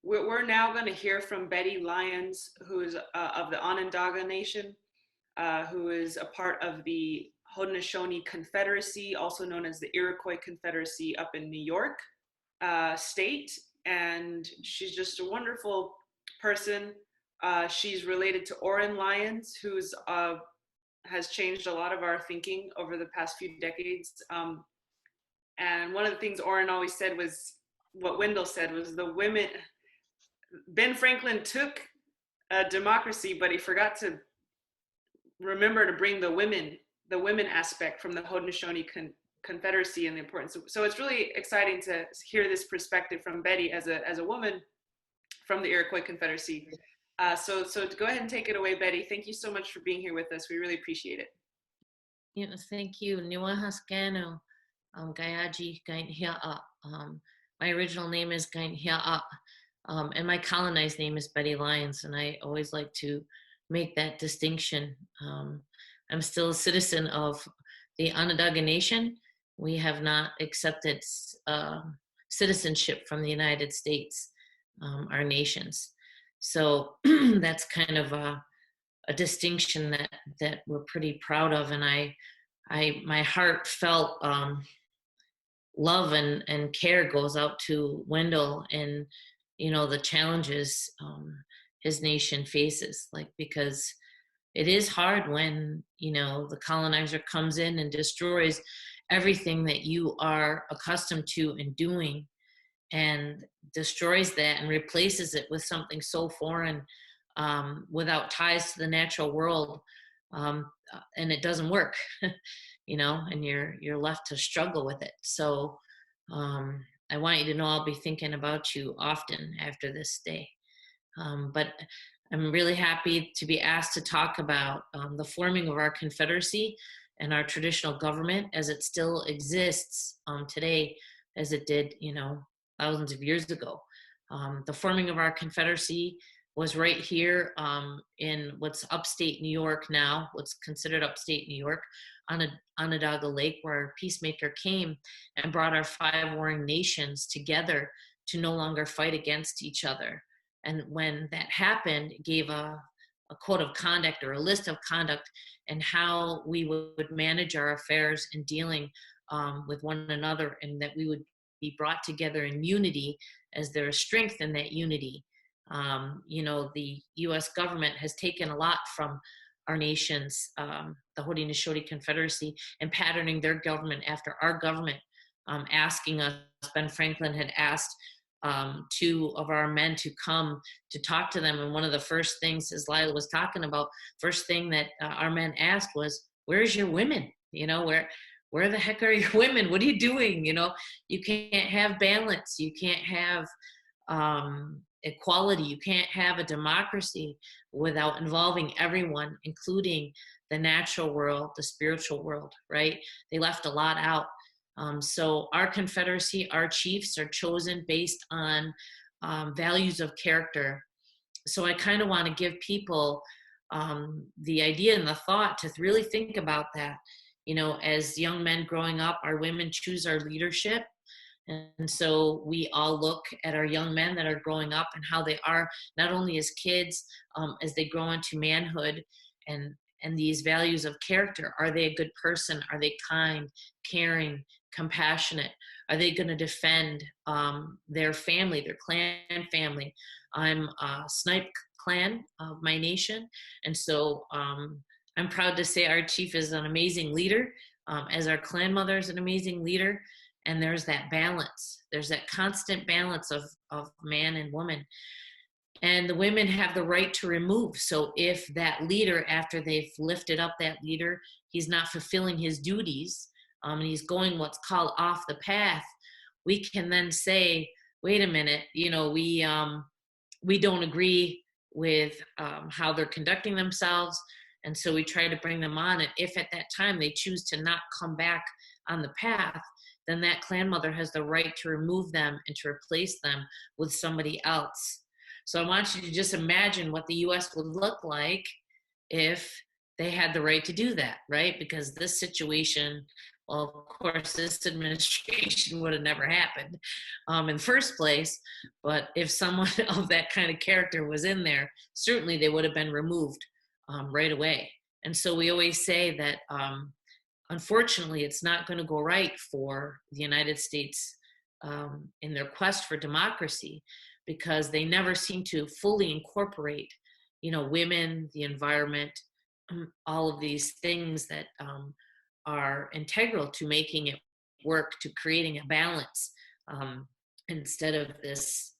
We're now going to hear from Betty Lyons, who is of the Onandaga Nation, who is a part of the Haudenosaunee Confederacy, also known as the Iroquois Confederacy up in New York State. And she's just a wonderful person. She's related to Oren Lyons, who's has changed a lot of our thinking over the past few decades. And one of the things Oren always said was what Wendell said, was the women, Ben Franklin took democracy, but he forgot to remember to bring the women aspect from the Haudenosaunee Confederacy and the importance. So it's really exciting to hear this perspective from Betty as a woman from the Iroquois Confederacy. So to go ahead and take it away, Betty. Thank you so much for being here with us. We really appreciate it. Thank you. Niwahaskano, Gayaji Gainhia'a. My original name is Gainhia'a, and my colonized name is Betty Lyons, and I always like to make that distinction. I'm still a citizen of the Onondaga Nation. We have not accepted citizenship from the United States, our nations. So that's kind of a distinction that we're pretty proud of, and my heartfelt love and care goes out to Wendell and the challenges his nation faces, because it is hard when the colonizer comes in and destroys everything that you are accustomed to and doing, and destroys that and replaces it with something so foreign, without ties to the natural world, and it doesn't work, and you're left to struggle with it. So I want you to know I'll be thinking about you often after this day. But I'm really happy to be asked to talk about the forming of our Confederacy and our traditional government as it still exists today, as it did, thousands of years ago. The forming of our Confederacy was right here in what's upstate New York now, what's considered upstate New York, on Onondaga Lake, where our peacemaker came and brought our 5 warring nations together to no longer fight against each other. And when that happened, it gave a code of conduct or a list of conduct and how we would manage our affairs in dealing with one another, and that we would be brought together in unity as there is strength in that unity. The U.S. government has taken a lot from our nations, the Haudenosaunee Confederacy, and patterning their government after our government, asking us. Ben Franklin had asked 2 of our men to come to talk to them, and one of the first things, as Lila was talking about, first thing that our men asked was, "Where's your women? Where the heck are your women? What are you doing? You can't have balance. You can't have equality. You can't have a democracy without involving everyone, including the natural world, the spiritual world," right? They left a lot out. So our Confederacy, our chiefs are chosen based on values of character. So I kind of want to give people the idea and the thought to really think about that. As young men growing up, our women choose our leadership, And so we all look at our young men that are growing up and how they are, not only as kids, as they grow into manhood and these values of character. Are they a good person? Are they kind, caring, compassionate? Are they going to defend their family, their clan family? I'm a Snipe clan of my nation. And so I'm proud to say our chief is an amazing leader, as our clan mother is an amazing leader. And there's that balance. There's that constant balance of man and woman. And the women have the right to remove. So if that leader, after they've lifted up that leader, he's not fulfilling his duties, and he's going what's called off the path, we can then say, wait a minute, we don't agree with how they're conducting themselves. And so we try to bring them on. And if at that time they choose to not come back on the path, then that clan mother has the right to remove them and to replace them with somebody else. So I want you to just imagine what the US would look like if they had the right to do that, right? Because this situation, well, of course, this administration would have never happened in the first place. But if someone of that kind of character was in there, certainly they would have been removed right away. And so we always say that unfortunately, it's not going to go right for the United States in their quest for democracy, because they never seem to fully incorporate, women, the environment, all of these things that are integral to making it work, to creating a balance, instead of this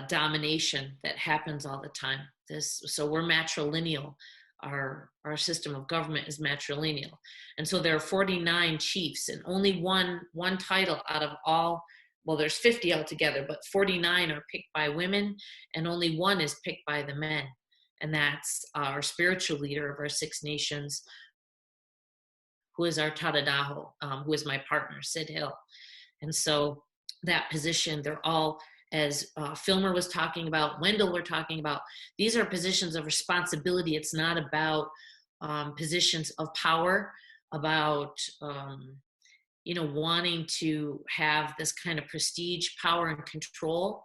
domination that happens all the time. So we're matrilineal. Our system of government is matrilineal. And so there are 49 chiefs and only one title out of all, well, there's 50 altogether, but 49 are picked by women and only one is picked by the men. And that's our spiritual leader of our Six Nations, who is our Tadadaho, who is my partner, Sid Hill. And so that position, they're all, as Filmer was talking about, Wendell were talking about, these are positions of responsibility. It's not about positions of power, about wanting to have this kind of prestige, power, and control.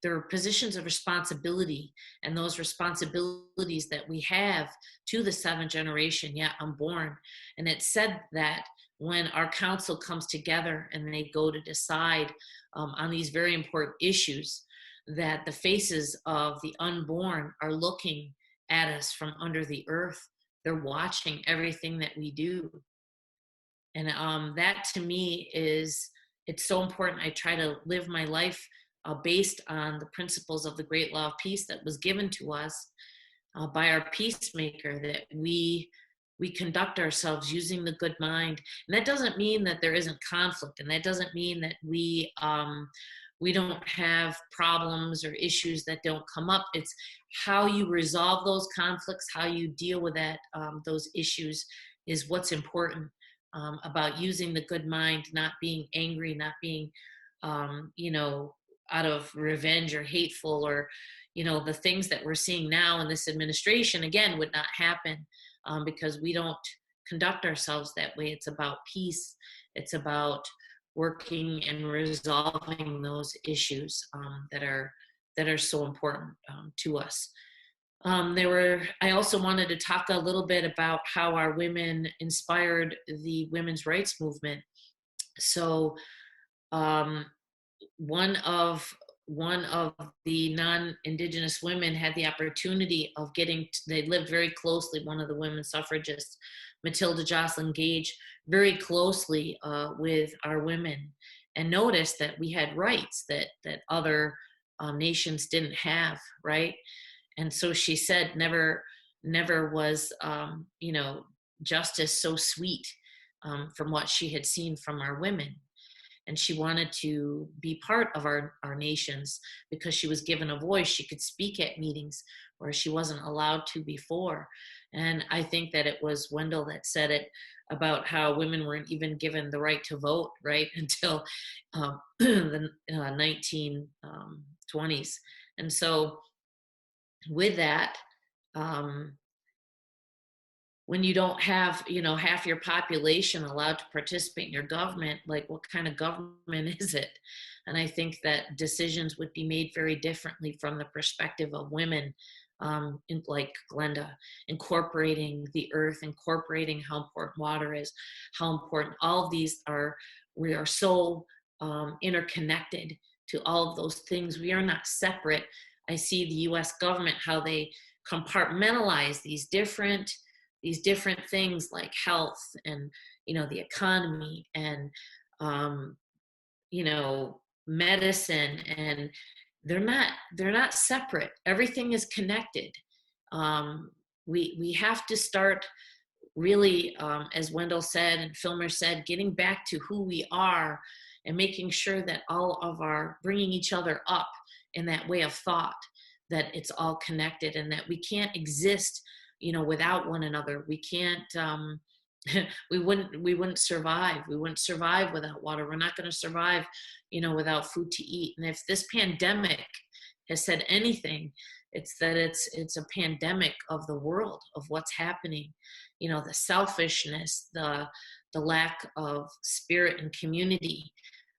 They're positions of responsibility, and those responsibilities that we have to the seventh generation, yet unborn. And it said that when our council comes together and they go to decide on these very important issues, that the faces of the unborn are looking at us from under the earth. They're watching everything that we do. And that to me it's so important. I try to live my life based on the principles of the great law of peace that was given to us by our peacemaker, that we conduct ourselves using the good mind. And that doesn't mean that there isn't conflict, and that doesn't mean that we don't have problems or issues that don't come up. It's how you resolve those conflicts, how you deal with that, those issues is what's important about using the good mind, not being angry, not being, out of revenge or hateful, or, the things that we're seeing now in this administration, again, would not happen because we don't conduct ourselves that way. It's about peace. It's about working and resolving those issues that are so important to us. I also wanted to talk a little bit about how our women inspired the women's rights movement. So one of the non-Indigenous women had the opportunity of they lived very closely, one of the women suffragists, Matilda Jocelyn Gage, very closely with our women, and noticed that we had rights that other nations didn't have, right? And so she said, never was, justice so sweet from what she had seen from our women. And she wanted to be part of our nations because she was given a voice. She could speak at meetings where she wasn't allowed to before. And I think that it was Wendell that said it about how women weren't even given the right to vote, right, until the 1920s. And so with that, when you don't have, you know, half your population allowed to participate in your government, like what kind of government is it? And I think that decisions would be made very differently from the perspective of women, like Glenda, incorporating the earth, incorporating how important water is, how important all of these are. We are so interconnected to all of those things. We are not separate. I see the US government, how they compartmentalize these different things like health and, you know, the economy and, you know, medicine, and they're not separate. Everything is connected. We have to start really, as Wendell said and Filmer said, getting back to who we are and making sure that all of our bringing each other up in that way of thought, that it's all connected and that we can't exist, you know, without one another. We can't, we wouldn't survive. We wouldn't survive without water. We're not going to survive, you know, without food to eat. And if this pandemic has said anything, it's that it's a pandemic of the world, of what's happening, you know, the selfishness, the lack of spirit and community.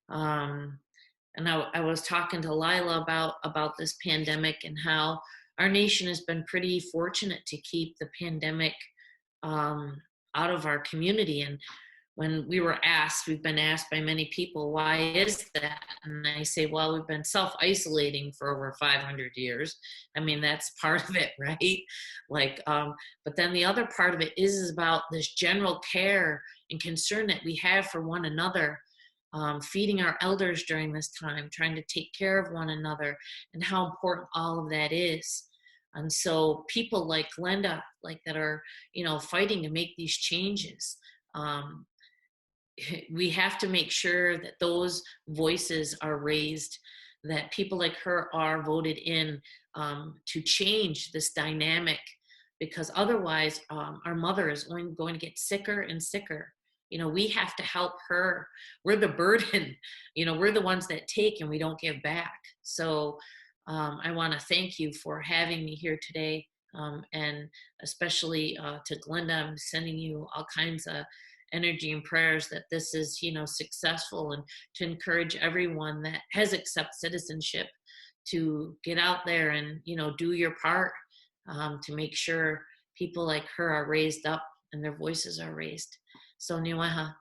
And I was talking to Lila about this pandemic and how our nation has been pretty fortunate to keep the pandemic out of our community. And when we've been asked by many people, why is that? And I say, well, we've been self-isolating for over 500 years. I mean, that's part of it, right? Like, but then the other part of it is about this general care and concern that we have for one another, feeding our elders during this time, trying to take care of one another, and how important all of that is. And so people like Glenda, like that are, you know, fighting to make these changes. We have to make sure that those voices are raised, that people like her are voted in to change this dynamic, because otherwise our mother is only going to get sicker and sicker. You know, we have to help her. We're the burden, you know, we're the ones that take and we don't give back. So I want to thank you for having me here today. And especially to Glenda, I'm sending you all kinds of energy and prayers that this is, you know, successful, and to encourage everyone that has accepted citizenship to get out there and, you know, do your part to make sure people like her are raised up and their voices are raised. So Niweha.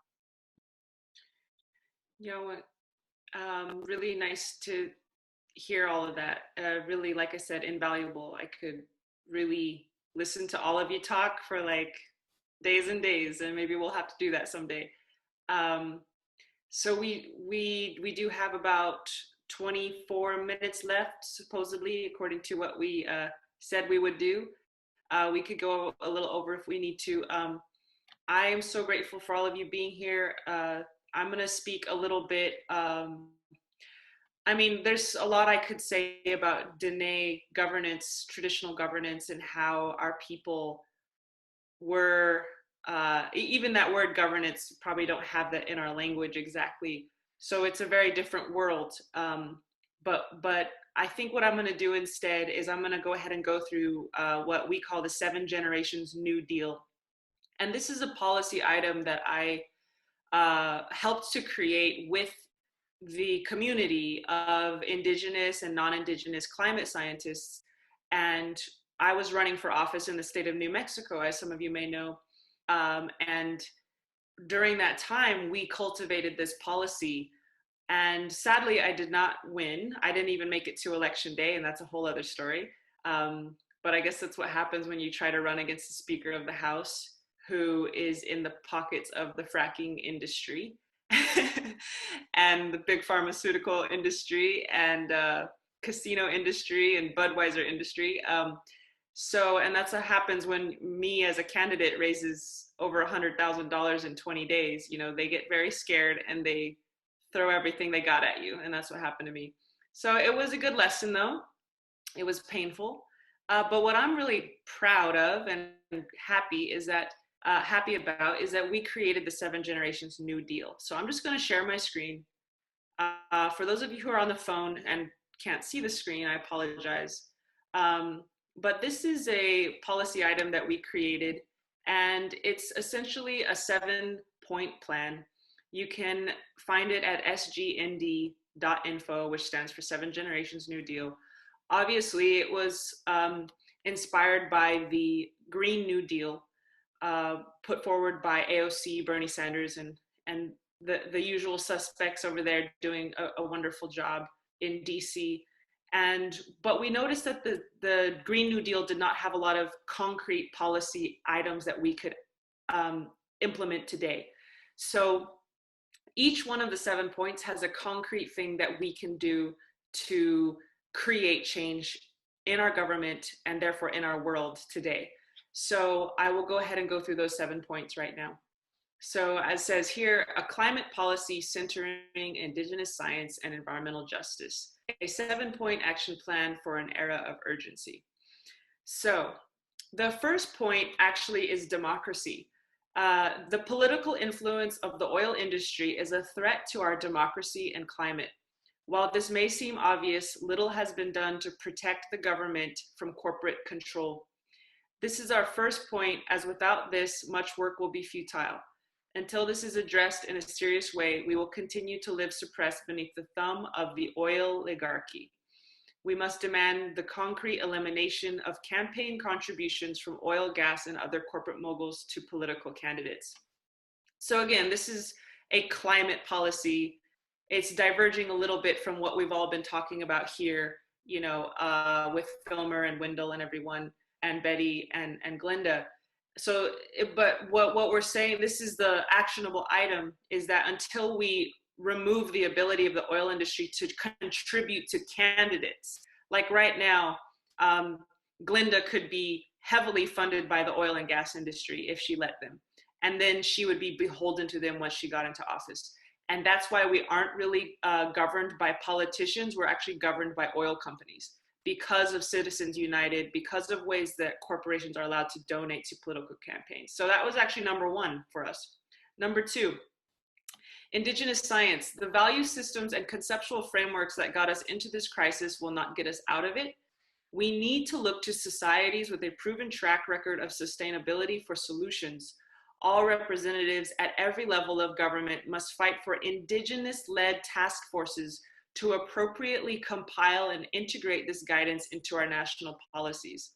You know what? Really nice to hear all of that. Really, like I said, invaluable. I could really listen to all of you talk for like days and days, and maybe we'll have to do that someday. So we do have about 24 minutes left, supposedly, according to what we said we would do. We could go a little over if we need to. I am so grateful for all of you being here. I'm going to speak a little bit. I mean, there's a lot I could say about Diné governance, traditional governance, and how our people were, even that word governance, probably don't have that in our language exactly. So it's a very different world. But I think what I'm going to do instead is I'm going to go ahead and go through what we call the 7 Generations New Deal. And this is a policy item that I helped to create with the community of Indigenous and non-Indigenous climate scientists. And I was running for office in the state of New Mexico, as some of you may know. And during that time, we cultivated this policy. And sadly, I did not win. I didn't even make it to election day, and that's a whole other story. But I guess that's what happens when you try to run against the Speaker of the House, who is in the pockets of the fracking industry and the big pharmaceutical industry and casino industry and Budweiser industry. And that's what happens when me as a candidate raises over $100,000 in 20 days. You know, they get very scared and they throw everything they got at you. And that's what happened to me. So it was a good lesson though. It was painful. But what I'm really proud of and happy about is that we created the 7 Generations New Deal. So I'm just going to share my screen. For those of you who are on the phone and can't see the screen, I apologize. But this is a policy item that we created, And it's essentially a 7-point plan. You can find it at sgnd.info, which stands for 7 Generations New Deal. Obviously, it was inspired by the Green New Deal put forward by AOC, Bernie Sanders, and the usual suspects over there doing a wonderful job in DC. But we noticed that the Green New Deal did not have a lot of concrete policy items that we could implement today. So each one of the 7 points has a concrete thing that we can do to create change in our government and therefore in our world today. So I will go ahead and go through those 7 points right now. So as says here, a climate policy centering Indigenous science and environmental justice, a 7-point action plan for an era of urgency. So the first point actually is democracy. The political influence of the oil industry is a threat to our democracy and climate. While this may seem obvious, little has been done to protect the government from corporate control. This is our first point, as without this, much work will be futile. Until this is addressed in a serious way, we will continue to live suppressed beneath the thumb of the oil oligarchy. We must demand the concrete elimination of campaign contributions from oil, gas, and other corporate moguls to political candidates. So again, this is a climate policy. It's diverging a little bit from what we've all been talking about here, you know, with Filmer and Wendell and everyone, and Betty and Glenda. So, but what we're saying, this is the actionable item, is that until we remove the ability of the oil industry to contribute to candidates, like right now, Glenda could be heavily funded by the oil and gas industry if she let them. And then she would be beholden to them once she got into office. And that's why we aren't really governed by politicians. We're actually governed by oil companies, because of Citizens United, because of ways that corporations are allowed to donate to political campaigns. So that was actually number 1 for us. Number 2, Indigenous science. The value systems and conceptual frameworks that got us into this crisis will not get us out of it. We need to look to societies with a proven track record of sustainability for solutions. All representatives at every level of government must fight for Indigenous-led task forces to appropriately compile and integrate this guidance into our national policies.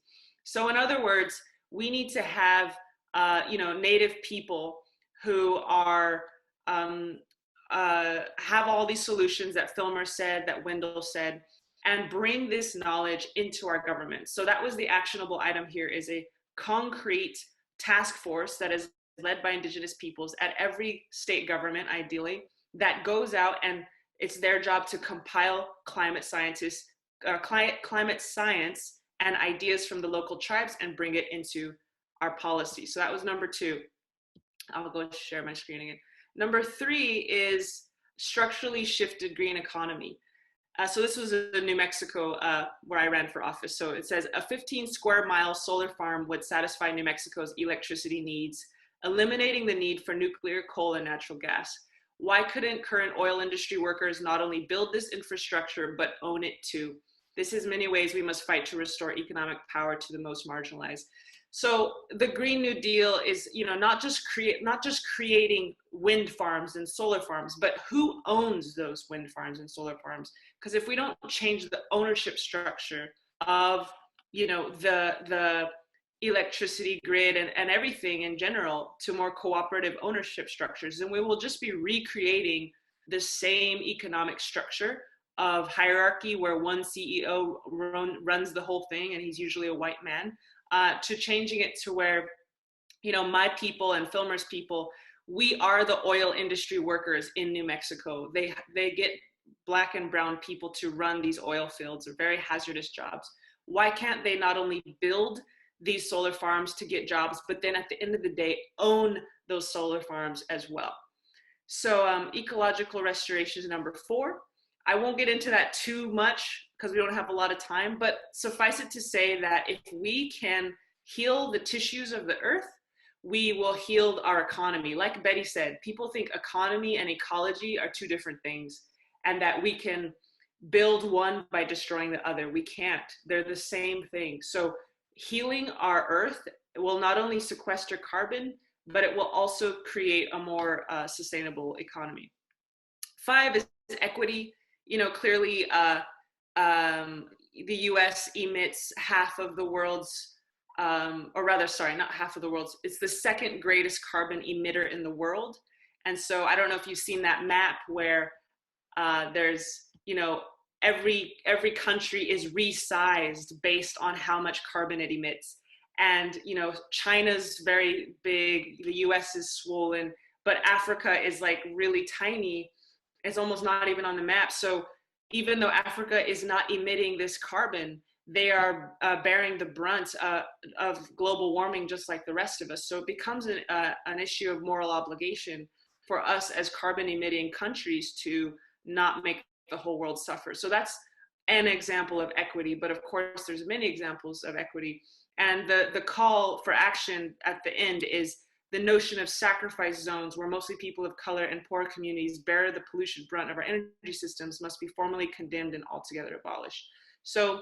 So in other words, we need to have, Native people who are, have all these solutions that Filmer said, that Wendell said, and bring this knowledge into our government. So that was the actionable item here, is a concrete task force that is led by Indigenous peoples at every state government, ideally, that goes out and it's their job to compile climate science and ideas from the local tribes and bring it into our policy. So that was number 2. I'll go share my screen again. Number 3 is structurally shifted green economy. So this was in New Mexico where I ran for office. So it says a 15 square mile solar farm would satisfy New Mexico's electricity needs, eliminating the need for nuclear, coal, and natural gas. Why couldn't current oil industry workers not only build this infrastructure, but own it too? This is many ways we must fight to restore economic power to the most marginalized. So the Green New Deal is, not just creating wind farms and solar farms, but who owns those wind farms and solar farms? Because if we don't change the ownership structure of, the electricity grid and everything in general to more cooperative ownership structures, then we will just be recreating the same economic structure of hierarchy where one CEO runs the whole thing, and he's usually a white man, to changing it to where, my people and Filmer's people, we are the oil industry workers in New Mexico. They get Black and brown people to run these oil fields. They're very hazardous jobs. Why can't they not only build these solar farms to get jobs, but then at the end of the day, own those solar farms as well? So ecological restoration is number 4. I won't get into that too much because we don't have a lot of time, but suffice it to say that if we can heal the tissues of the earth, we will heal our economy. Like Betty said, people think economy and ecology are 2 different things, and that we can build one by destroying the other. We can't. They're the same thing. So healing our earth it will not only sequester carbon, but it will also create a more sustainable economy. 5 is equity. Clearly, the US emits half of the world's, or rather, sorry, not half of the world's, it's the second greatest carbon emitter in the world. And so I don't know if you've seen that map where there's, every country is resized based on how much carbon it emits. And, China's very big, the US is swollen, but Africa is like really tiny. It's almost not even on the map. So even though Africa is not emitting this carbon, they are bearing the brunt of global warming just like the rest of us. So it becomes an issue of moral obligation for us as carbon emitting countries to not make the whole world suffer. So that's an example of equity, but of course there's many examples of equity. And the call for action at the end is the notion of sacrifice zones, where mostly people of color and poor communities bear the pollution brunt of our energy systems, must be formally condemned and altogether abolished. So,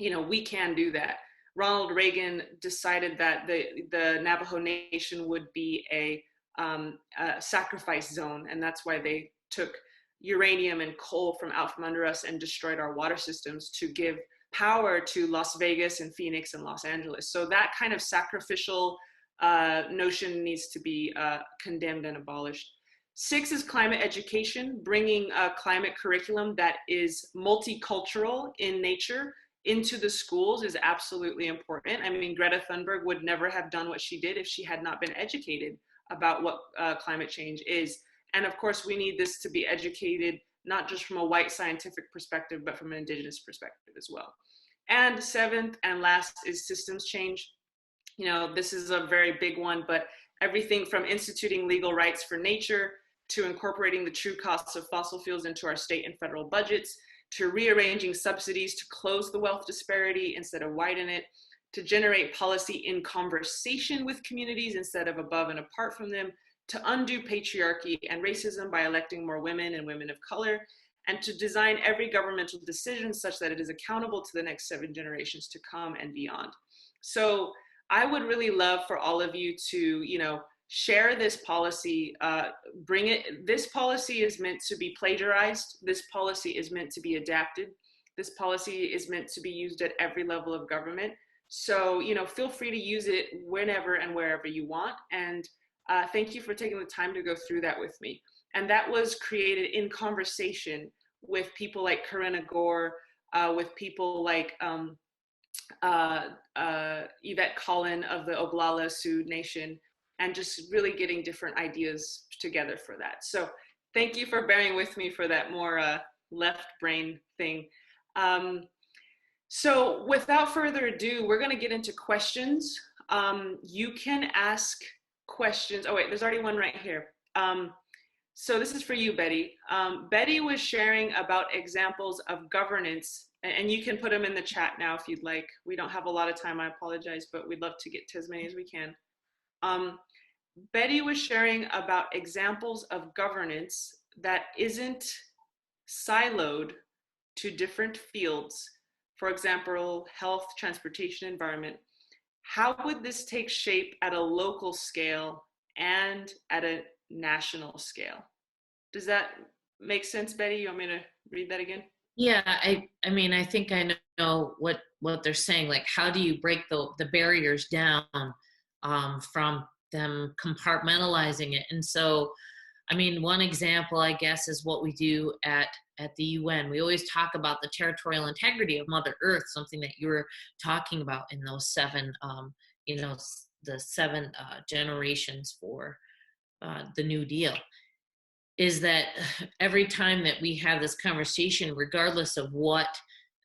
we can do that. Ronald Reagan decided that the Navajo Nation would be a sacrifice zone, and that's why they took uranium and coal out from under us and destroyed our water systems to give power to Las Vegas and Phoenix and Los Angeles. So that kind of sacrificial notion needs to be condemned and abolished. 6 is climate education, bringing a climate curriculum that is multicultural in nature into the schools is absolutely important. I mean, Greta Thunberg would never have done what she did if she had not been educated about what climate change is. And of course, we need this to be educated, not just from a white scientific perspective, but from an indigenous perspective as well. And 7th and last is systems change. This is a very big one, but everything from instituting legal rights for nature to incorporating the true costs of fossil fuels into our state and federal budgets, to rearranging subsidies to close the wealth disparity instead of widen it, to generate policy in conversation with communities instead of above and apart from them, to undo patriarchy and racism by electing more women and women of color, and to design every governmental decision such that it is accountable to the next 7 generations to come and beyond. So I would really love for all of you to, share this policy, bring it. This policy is meant to be plagiarized. This policy is meant to be adapted. This policy is meant to be used at every level of government. So, feel free to use it whenever and wherever you want. And thank you for taking the time to go through that with me. And that was created in conversation with people like Corinna Gore, with people like Yvette Collin of the Oglala Sioux Nation, and just really getting different ideas together for that. So thank you for bearing with me for that more left brain thing. So without further ado, we're gonna get into questions. You can ask questions. Oh wait, there's already one right here. So this is for you, Betty. Betty was sharing about examples of governance, and you can put them in the chat now if you'd like. We don't have a lot of time, I apologize, but we'd love to get to as many as we can. Betty was sharing about examples of governance that isn't siloed to different fields. For example, health, transportation, environment. How would this take shape at a local scale and at a national scale? Does that make sense, Betty? You want me to read that again? Yeah, I mean, I think I know what they're saying. Like, how do you break the barriers down from them compartmentalizing it? And so, I mean, one example, I guess, is what we do at the UN. We always talk about the territorial integrity of Mother Earth, something that you were talking about in those 7, the 7 generations for the New Deal. Is that every time that we have this conversation, regardless of what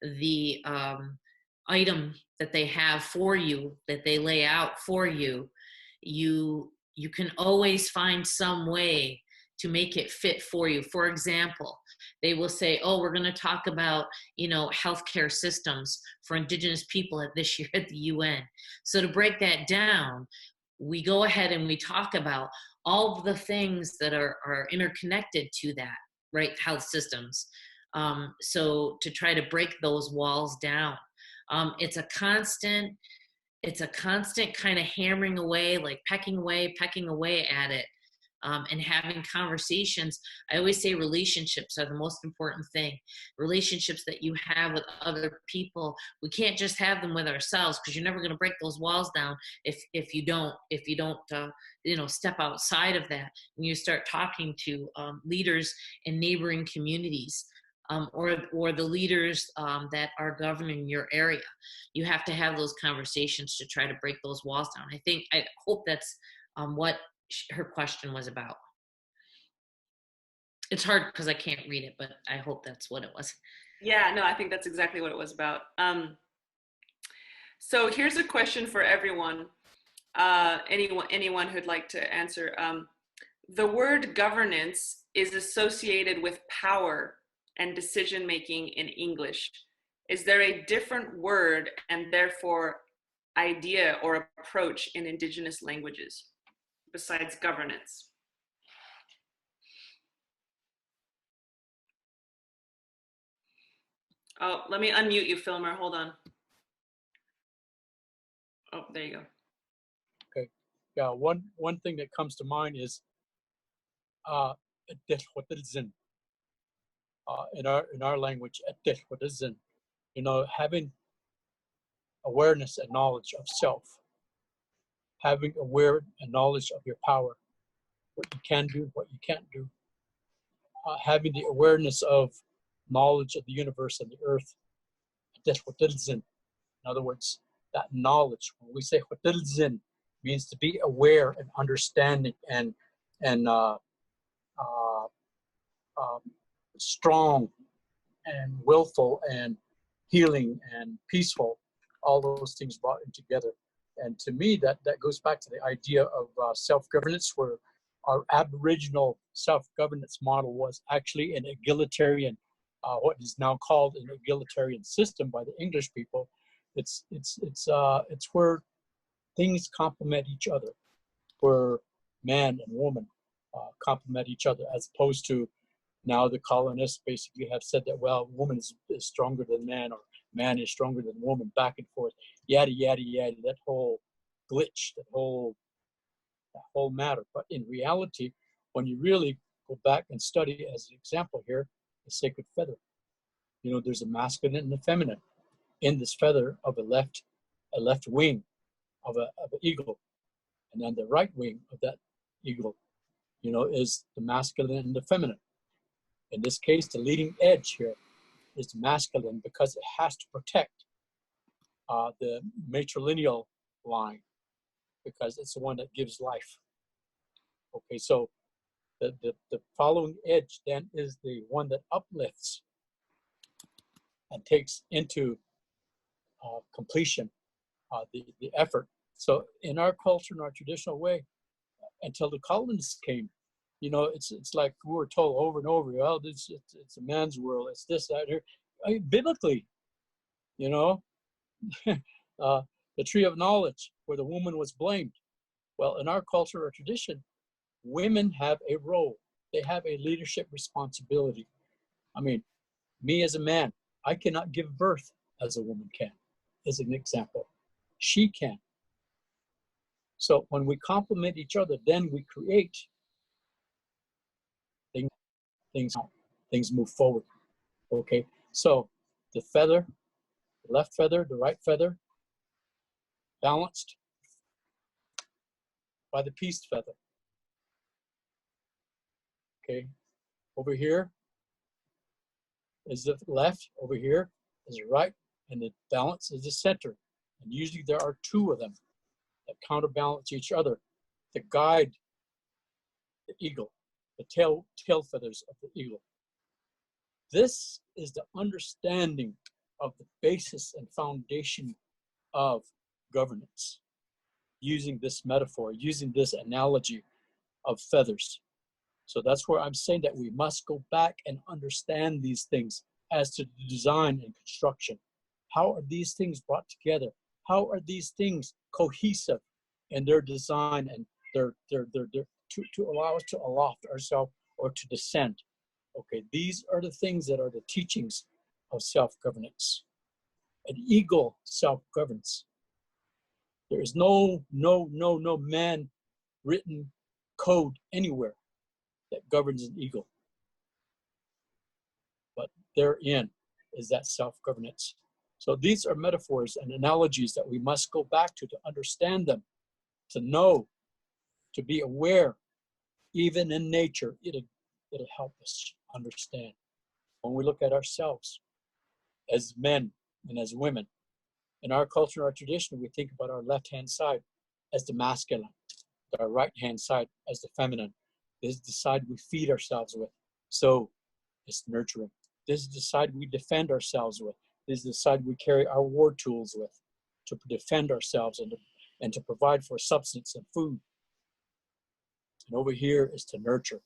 the item that they have for you, that they lay out for you, you can always find some way to make it fit for you. For example, they will say, oh, we're going to talk about, healthcare systems for Indigenous people this year at the UN. So to break that down, we go ahead and we talk about all of the things that are interconnected to that, right? Health systems. So to try to break those walls down. It's a constant it's a constant kind of hammering away, like pecking away at it. And having conversations. I always say relationships are the most important thing. Relationships that you have with other people. We can't just have them with ourselves, because you're never going to break those walls down if you don't step outside of that and you start talking to leaders in neighboring communities. Or the leaders that are governing your area. You have to have those conversations to try to break those walls down. I hope that's what her question was about. It's hard because I can't read it, but I hope that's what it was. Yeah, no, I think that's exactly what it was about. So here's a question for everyone. Anyone who'd like to answer. The word governance is associated with power and decision-making in English. Is there a different word and therefore idea or approach in Indigenous languages besides governance? Oh, let me unmute you, Filmer. Hold on. Oh, there you go. Okay. Yeah, one thing that comes to mind is in our language, having awareness and knowledge of self, having aware and knowledge of your power, what you can do, what you can't do, having the awareness of knowledge of the universe and the earth. In other words, that knowledge, when we say means to be aware and understanding and strong and willful and healing and peaceful, all those things brought in together. And to me, that goes back to the idea of self-governance, where our Aboriginal self-governance model was actually an egalitarian, what is now called an egalitarian system by the English people. It's where things complement each other, where man and woman complement each other, as opposed to now the colonists basically have said that, well, woman is stronger than man, or man is stronger than woman, back and forth, yada, yada, yada, that whole glitch, that whole matter. But in reality, when you really go back and study, as an example here, the sacred feather, there's a masculine and a feminine in this feather of a left wing of an eagle. And then the right wing of that eagle, is the masculine and the feminine. In this case, the leading edge here is masculine, because it has to protect the matrilineal line, because it's the one that gives life. Okay, so the following edge then is the one that uplifts and takes into completion the effort. So in our culture, in our traditional way, until the colonists came, it's like we were told over and over, well, it's a man's world, it's this, that, here. Biblically, the tree of knowledge, where the woman was blamed. Well, in our culture or tradition, women have a role. They have a leadership responsibility. I mean, me as a man, I cannot give birth as a woman can, as an example. She can. So when we complement each other, then we create things move forward. Okay, so the feather, the left feather, the right feather, balanced by the peace feather. Okay, over here is the left, over here is the right, and the balance is the center. And usually there are two of them that counterbalance each other to guide the eagle, the tail feathers of the eagle. This is the understanding of the basis and foundation of governance, using this metaphor, using this analogy of feathers. So that's where I'm saying that we must go back and understand these things as to the design and construction. How are these things brought together? How are these things cohesive in their design and their to allow us to aloft ourselves or to descend? Okay, these are the things that are the teachings of self-governance. An eagle self-governs. There is no man-written code anywhere that governs an eagle. But therein is that self-governance. So these are metaphors and analogies that we must go back to understand them, to know, to be aware. Even in nature, it'll help us understand. When we look at ourselves as men and as women, in our culture and our tradition, we think about our left-hand side as the masculine, our right-hand side as the feminine. This is the side we feed ourselves with. So it's nurturing. This is the side we defend ourselves with. This is the side we carry our war tools with to defend ourselves and to provide for substance and food. And over here is to nurture,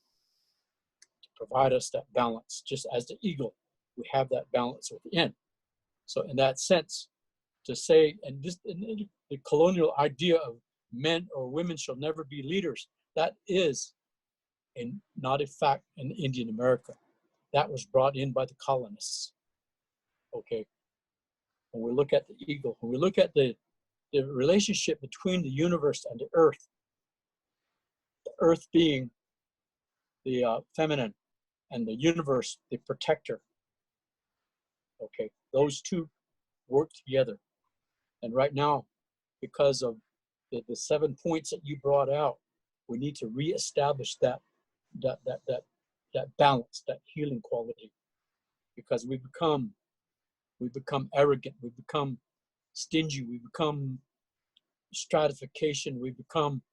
to provide us that balance. Just as the eagle, we have that balance within. So in that sense, to say, and the colonial idea of men or women shall never be leaders, that is not a fact in Indian America. That was brought in by the colonists. Okay. When we look at the eagle, when we look at the relationship between the universe and the earth being the feminine and the universe, the protector. Okay, those two work together. And right now, because of the 7 points that you brought out, we need to reestablish that balance, that healing quality, because we become arrogant, we become stingy, we become stratification, we become,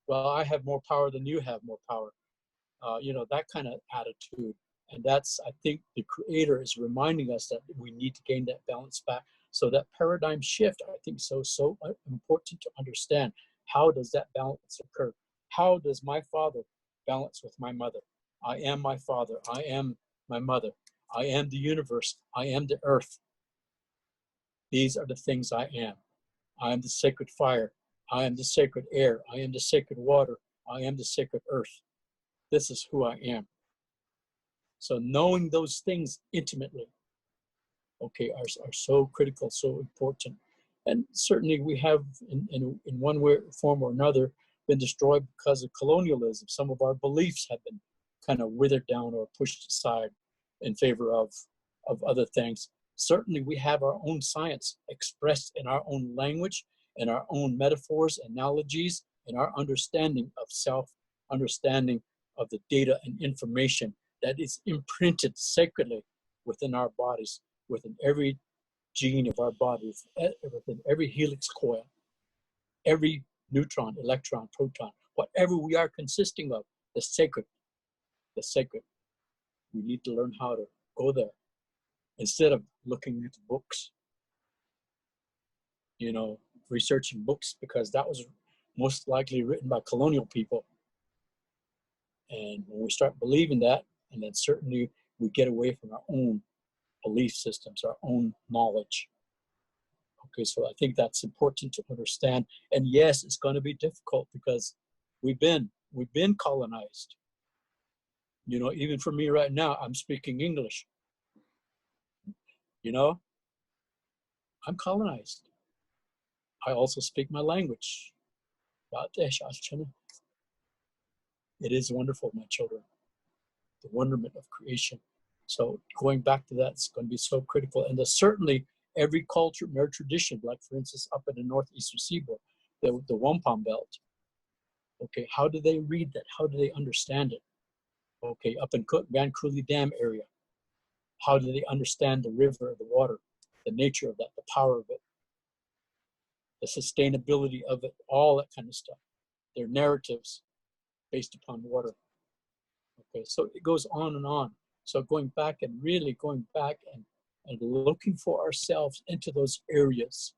well, I have more power than you have more power. That kind of attitude. And that's, I think the Creator is reminding us that we need to gain that balance back. So that paradigm shift, I think, so important to understand. How does that balance occur? How does my father balance with my mother? I am my father. I am my mother. I am the universe. I am the earth. These are the things I am. I am the sacred fire. I am the sacred air. I am the sacred water. I am the sacred earth. This is who I am. So knowing those things intimately, okay, are so critical, so important. And certainly we have, in one way, form or another, been destroyed because of colonialism. Some of our beliefs have been kind of withered down or pushed aside in favor of other things. Certainly we have our own science expressed in our own language, in our own metaphors, analogies, in our understanding of self, understanding of the data and information that is imprinted sacredly within our bodies, within every gene of our bodies, within every helix coil, every neutron, electron, proton, whatever we are consisting of, the sacred. We need to learn how to go there instead of looking at books, researching books, because that was most likely written by colonial people. And when we start believing that, and then certainly we get away from our own belief systems, our own knowledge. Okay, so I think that's important to understand. And yes, it's going to be difficult because we've been colonized. Even for me right now, I'm speaking English. I'm colonized. I also speak my language. It is wonderful, my children, the wonderment of creation. So going back to that, it's going to be so critical. And there's certainly every culture and their tradition, like for instance, up in the northeastern seaboard, the wampum belt. Okay, how do they read that? How do they understand it? Okay, up in Van Coulee Dam area, how do they understand the river, the water, the nature of that, the power of it, the sustainability of it, all that kind of stuff. Their narratives based upon water. Okay, so it goes on and on. So going back and looking for ourselves into those areas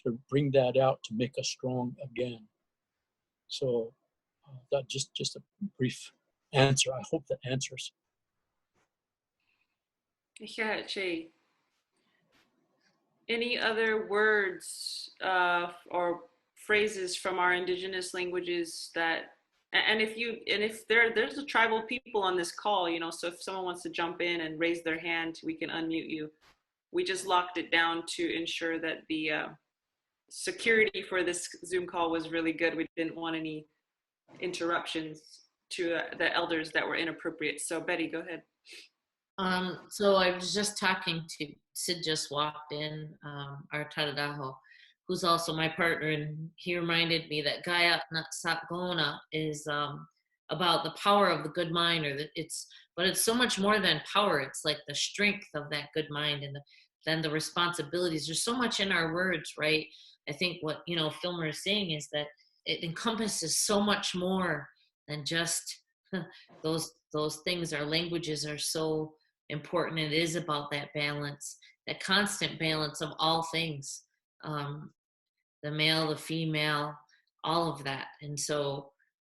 to bring that out, to make us strong again. So that just a brief answer. I hope that answers. Yeah, Jay. Any other words or phrases from our indigenous languages that, and if there's a tribal people on this call, so if someone wants to jump in and raise their hand, we can unmute you. We just locked it down to ensure that the security for this Zoom call was really good. We didn't want any interruptions to the elders that were inappropriate. So Betty, go ahead. So I was just talking to Sid, just walked in, our Taradaho, who's also my partner, and he reminded me that Gaya Nat Satgona is about the power of the good mind, or that but it's so much more than power. It's like the strength of that good mind, and then the responsibilities. There's so much in our words, right? I think what Filmer is saying is that it encompasses so much more than just those things. Our languages are so important. It is about that balance, that constant balance of all things, the male, the female, all of that. And so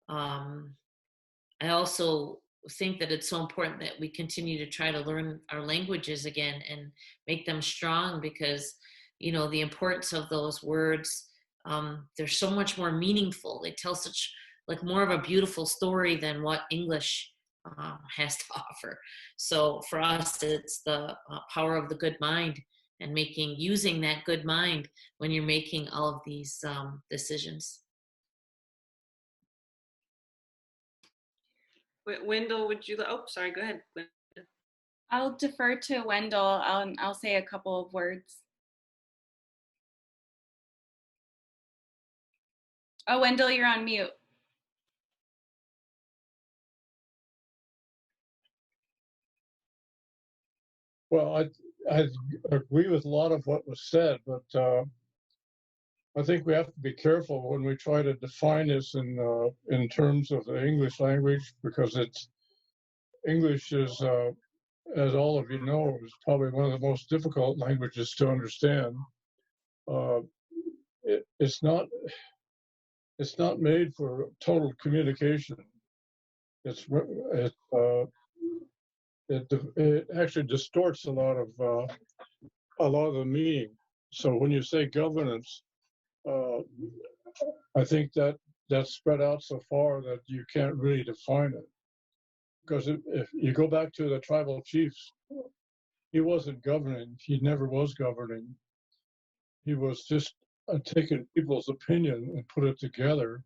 I also think that it's so important that we continue to try to learn our languages again and make them strong, because the importance of those words, they're so much more meaningful. They tell such like more of a beautiful story than what English has to offer. So for us, it's the power of the good mind, and using that good mind when you're making all of these decisions. Wendell, would you? Oh, sorry. Go ahead. I'll defer to Wendell. I'll say a couple of words. Oh, Wendell, you're on mute. Well, I agree with a lot of what was said, but I think we have to be careful when we try to define this in terms of the English language, because English is, as all of you know, is probably one of the most difficult languages to understand. It's not made for total communication. It actually distorts a lot of the meaning. So when you say governance, I think that's spread out so far that you can't really define it. Because if you go back to the tribal chiefs, he wasn't governing. He never was governing. He was just taking people's opinion and put it together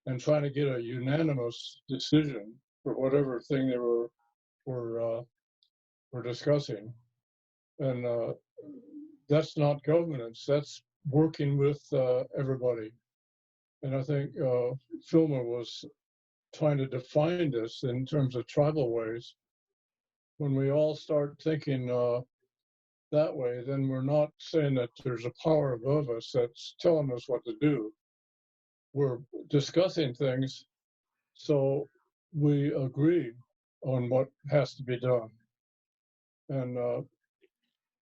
and trying to get a unanimous decision for whatever thing they were discussing. And that's not governance. That's working with everybody. And I think Filmer was trying to define this in terms of tribal ways. When we all start thinking that way, then we're not saying that there's a power above us that's telling us what to do. We're discussing things so we agree on what has to be done. And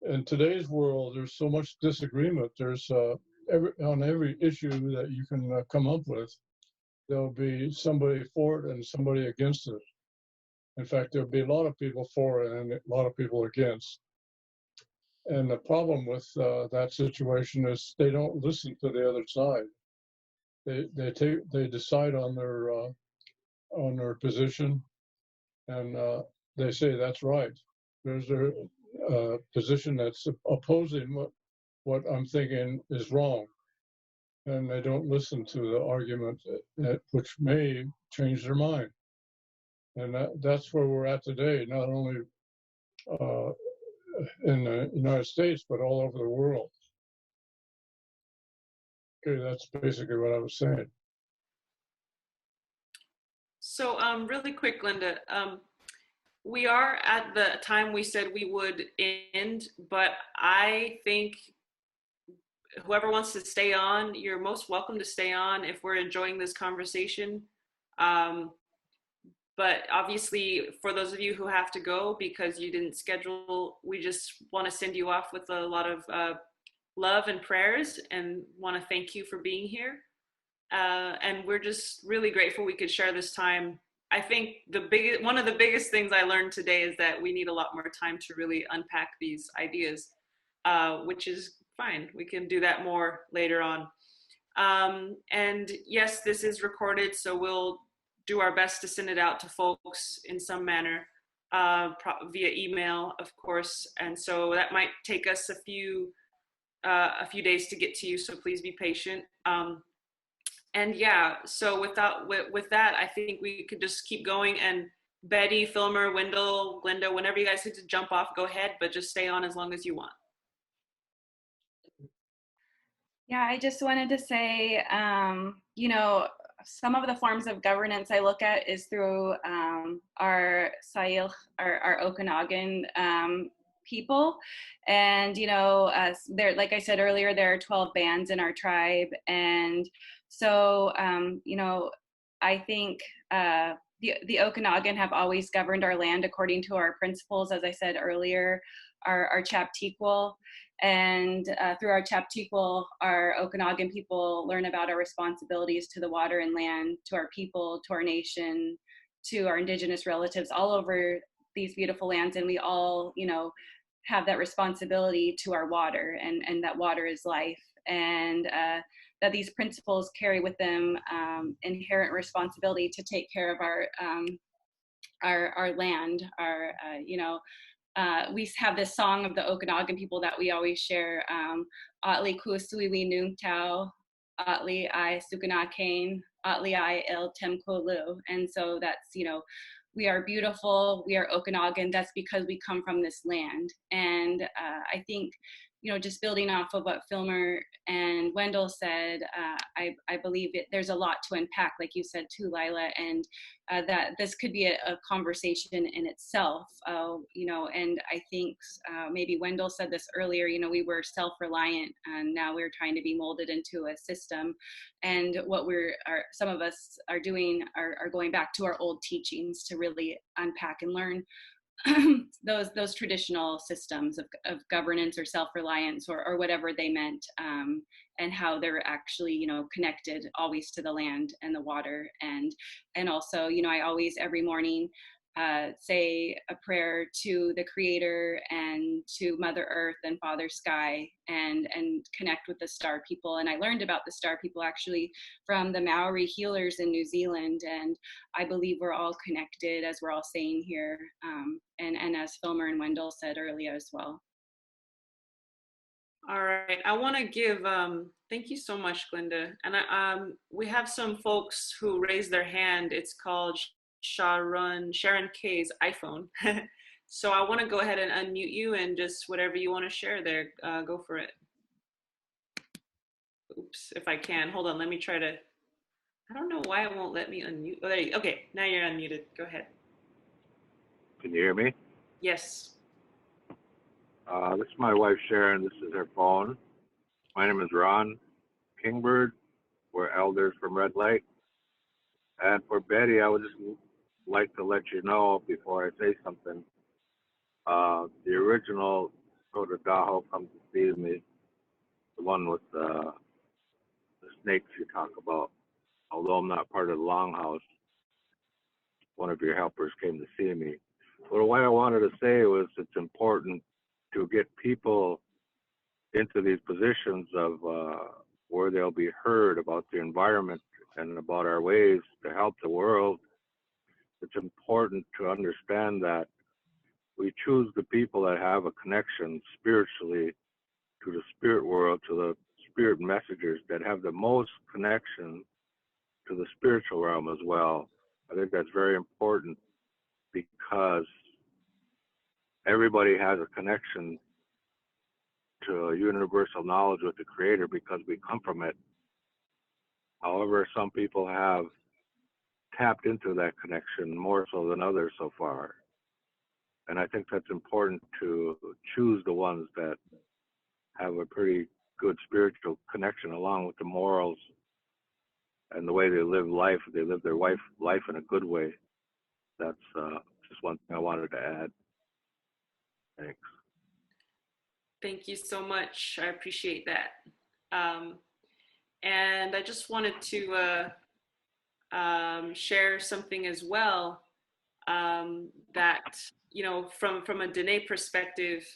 in today's world, there's so much disagreement. There's on every issue that you can come up with, there'll be somebody for it and somebody against it. In fact, there'll be a lot of people for it and a lot of people against. And the problem with that situation is they don't listen to the other side. They decide on their position, and they say that's right. There's a position that's opposing what I'm thinking is wrong, and they don't listen to the argument which may change their mind. And that's where we're at today, not only in the United States, but all over the world. Okay, that's basically what I was saying. So really quick, Glenda, we are at the time we said we would end, but I think whoever wants to stay on, you're most welcome to stay on if we're enjoying this conversation. But obviously, for those of you who have to go because you didn't schedule, we just want to send you off with a lot of love and prayers, and want to thank you for being here. And we're just really grateful we could share this time. I think one of the biggest things I learned today is that we need a lot more time to really unpack these ideas, which is fine. We can do that more later on. And yes, this is recorded, so we'll do our best to send it out to folks in some manner, via email, of course. And so that might take us a few a few days to get to you, so please be patient. And yeah, so with that, I think we could just keep going. And Betty, Filmer, Wendell, Glenda, whenever you guys need to jump off, go ahead, but just stay on as long as you want. Yeah, I just wanted to say, you know, some of the forms of governance I look at is through our Sail, our Okanagan people. And, you know, there, like I said earlier, there are 12 bands in our tribe. And so, you know, I think the Okanagan have always governed our land according to our principles, as I said earlier, our Chaptequal. And through our Chaptequal, our Okanagan people learn about our responsibilities to the water and land, to our people, to our nation, to our Indigenous relatives all over these beautiful lands. And we all, you know, have that responsibility to our water, and that water is life. And that these principles carry with them inherent responsibility to take care of our land, you know, we have this song of the Okanagan people that we always share, Atli Kusuiwi Nungtao, Atli I Sukanakain, Atli I El Temkolu. And so that's, you know, we are beautiful, we are Okanagan, that's because we come from this land. And I think, you know, just building off of what Filmer and Wendell said, I believe there's a lot to unpack, like you said too, Lila, and that this could be a conversation in itself, you know, and I think maybe Wendell said this earlier, you know, we were self-reliant and now we're trying to be molded into a system. And what some of us are doing are going back to our old teachings to really unpack and learn those traditional systems of governance or self-reliance or whatever they meant, and how they're actually, you know, connected always to the land and the water. And also, you know, I always every morning say a prayer to the Creator and to Mother Earth and Father Sky, and connect with the Star People. And I learned about the Star People actually from the Maori healers in New Zealand, and I believe we're all connected, as we're all saying here, and as Filmer and Wendell said earlier as well. All right, I want to give, thank you so much, Glenda. And we have some folks who raised their hand. It's called Sharon K's iPhone. So I want to go ahead and unmute you, and just whatever you want to share there, go for it. Oops, if I can, hold on, let me try to, I don't know why it won't let me unmute. Oh, there you go. Okay, now you're unmuted, go ahead. Can you hear me? Yes. This is my wife Sharon, this is her phone. My name is Ron Kingbird. We're elders from Red Lake. And for Betty, I would just like to let you know before I say something. The original Totodaho Come to See Me, the one with the snakes you talk about, although I'm not part of the Longhouse, one of your helpers came to see me. But what I wanted to say was it's important to get people into these positions of where they'll be heard about the environment and about our ways to help the world. It's important to understand that we choose the people that have a connection spiritually to the spirit world, to the spirit messengers that have the most connection to the spiritual realm as well. I think that's very important because everybody has a connection to a universal knowledge with the Creator because we come from it. However, some people have tapped into that connection more so than others so far. And I think that's important to choose the ones that have a pretty good spiritual connection along with the morals and the way they live life. They live their life in a good way. That's just one thing I wanted to add. Thanks. Thank you so much. I appreciate that. And I just wanted to share something as well, that, you know, from a Diné perspective,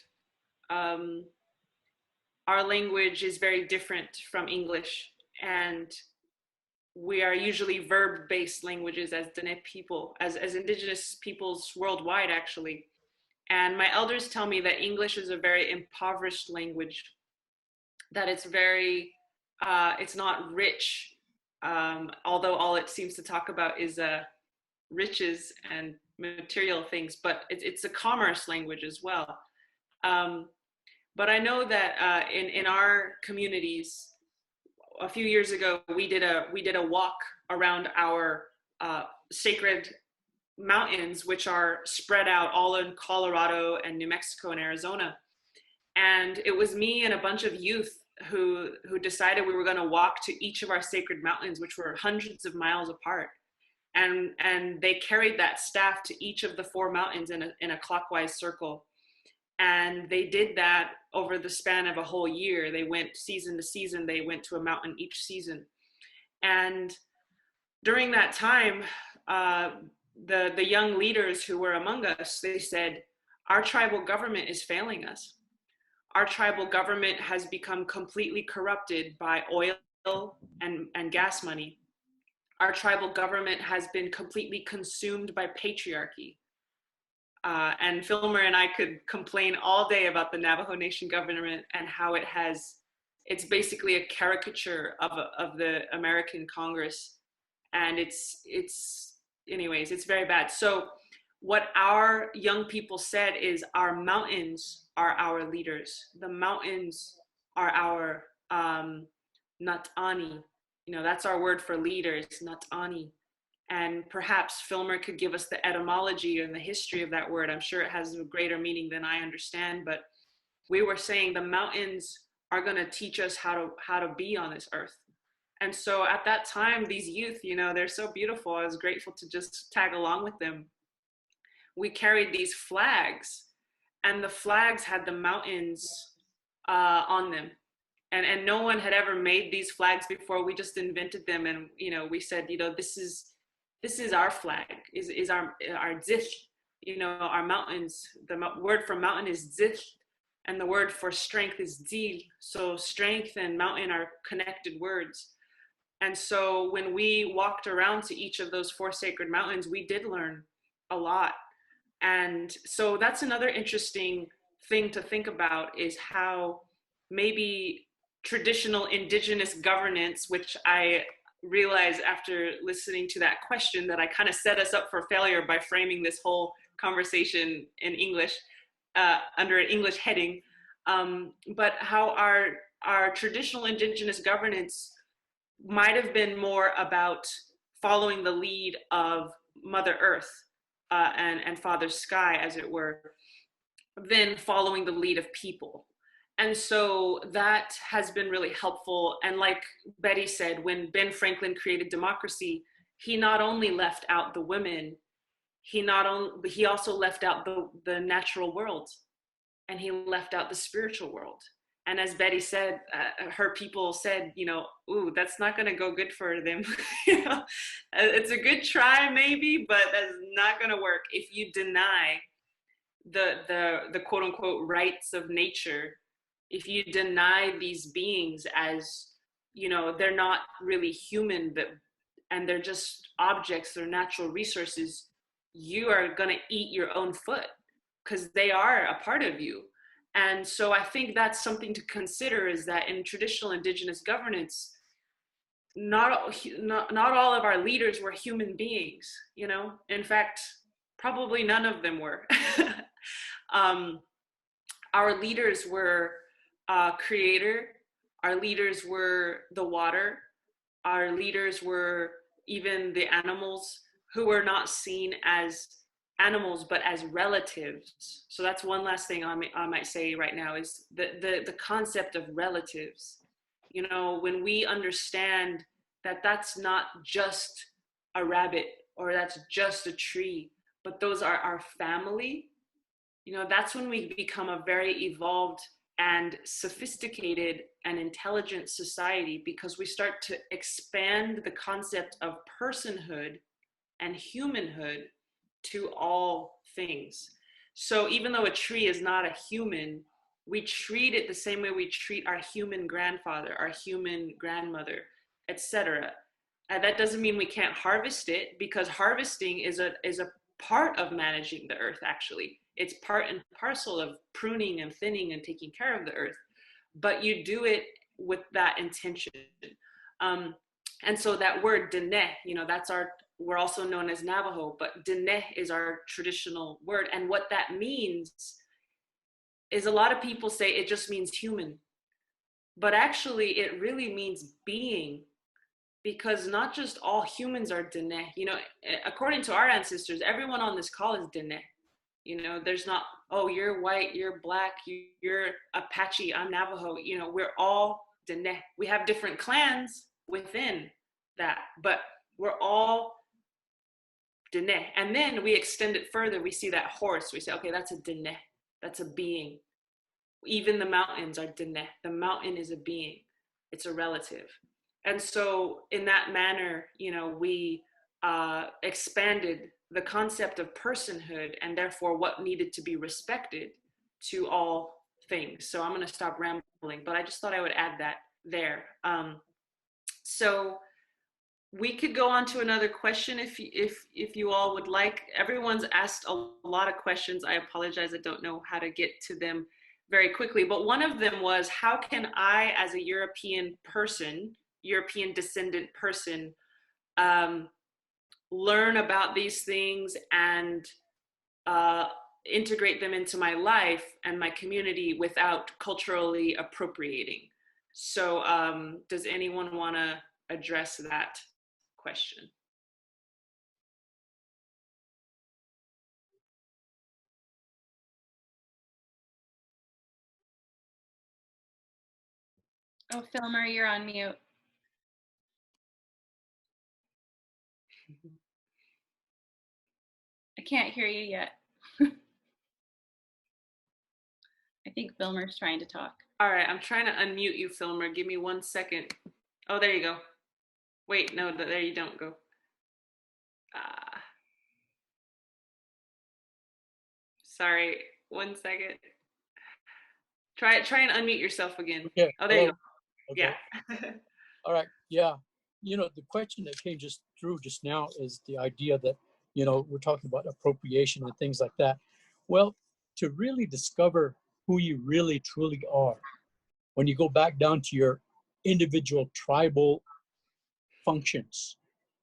our language is very different from English, and we are usually verb-based languages as Diné people, as Indigenous peoples worldwide, actually. And my elders tell me that English is a very impoverished language. that it's very, it's not rich, although all it seems to talk about is riches and material things, but it's a commerce language as well. But I know that in our communities, a few years ago, we did a walk around our sacred mountains, which are spread out all in Colorado and New Mexico and Arizona. And it was me and a bunch of youth who decided we were going to walk to each of our sacred mountains, which were hundreds of miles apart. And they carried that staff to each of the 4 mountains in a clockwise circle. And they did that over the span of a whole year. They went season to season. They went to a mountain each season. And during that time, the young leaders who were among us, they said, our tribal government is failing us. Our tribal government has become completely corrupted by oil and gas money. Our tribal government has been completely consumed by patriarchy. And Filmer and I could complain all day about the Navajo Nation government and how it's basically a caricature of the American Congress. And anyways, it's very bad. So what our young people said is our mountains are our leaders. The mountains are our Nat'ani. That's our word for leaders, Nat'ani. And perhaps Filmer could give us the etymology and the history of that word. I'm sure it has a greater meaning than I understand, but we were saying the mountains are going to teach us how to be on this earth. And so at that time, these youth, they're so beautiful. I was grateful to just tag along with them. We carried these flags, and the flags had the mountains on them. And no one had ever made these flags before. We just invented them, and we said, this is our flag, is our dzich, our mountains. The word for mountain is dzich, and the word for strength is dzil. So strength and mountain are connected words. And so when we walked around to each of those 4 sacred mountains, we did learn a lot. And so that's another interesting thing to think about, is how maybe traditional indigenous governance, which I realized after listening to that question that I kind of set us up for failure by framing this whole conversation in English, under an English heading, but how our traditional indigenous governance might have been more about following the lead of Mother Earth and Father Sky, as it were, than following the lead of people. And so that has been really helpful. And like Betty said, when Ben Franklin created democracy, he not only left out the women, he also left out the natural world, and he left out the spiritual world. And as Betty said, her people said, ooh, that's not going to go good for them. It's a good try maybe, but that's not going to work if you deny the quote unquote rights of nature. If you deny these beings as, they're not really human, and they're just objects, they're natural resources, you are going to eat your own foot, because they are a part of you. And so I think that's something to consider, is that in traditional indigenous governance, not all of our leaders were human beings, In fact, probably none of them were. Our leaders were creator, our leaders were the water, our leaders were even the animals, who were not seen as animals, but as relatives. So that's one last thing I might say right now, is the concept of relatives. When we understand that that's not just a rabbit, or that's just a tree, but those are our family, that's when we become a very evolved and sophisticated and intelligent society, because we start to expand the concept of personhood and humanhood to all things. So even though a tree is not a human, we treat it the same way we treat our human grandfather, our human grandmother, etc. That doesn't mean we can't harvest it, because harvesting is a part of managing the earth. Actually, it's part and parcel of pruning and thinning and taking care of the earth. but you do it with that intention. And so that word Diné, we're also known as Navajo, but Diné is our traditional word. And what that means is, a lot of people say it just means human, but actually it really means being, because not just all humans are Diné. According to our ancestors, everyone on this call is Diné. There's not, oh, you're white, you're black, you're Apache, I'm Navajo. We're all Diné. We have different clans within that, but we're all Diné. And then we extend it further. We see that horse. We say, okay, that's a Diné. That's a being. Even the mountains are Diné. The mountain is a being. It's a relative. And so in that manner, we expanded the concept of personhood, and therefore what needed to be respected, to all things. So I'm going to stop rambling, but I just thought I would add that there. So we could go on to another question if you all would like. Everyone's asked a lot of questions. I apologize, I don't know how to get to them very quickly, but one of them was, how can I, as a European descendant person, learn about these things and integrate them into my life and my community without culturally appropriating? So does anyone want to address that question? Oh, Filmer, you're on mute. I can't hear you yet. I think Filmer's trying to talk. All right, I'm trying to unmute you, Filmer. Give me 1 second. Oh, there you go. Wait, no, there you don't go. Sorry, 1 second. Try and unmute yourself again. Okay. Oh, there you go. Okay. Yeah. All right. Yeah. The question that came through just now is the idea that, we're talking about appropriation and things like that. Well, to really discover who you really truly are, when you go back down to your individual tribal functions,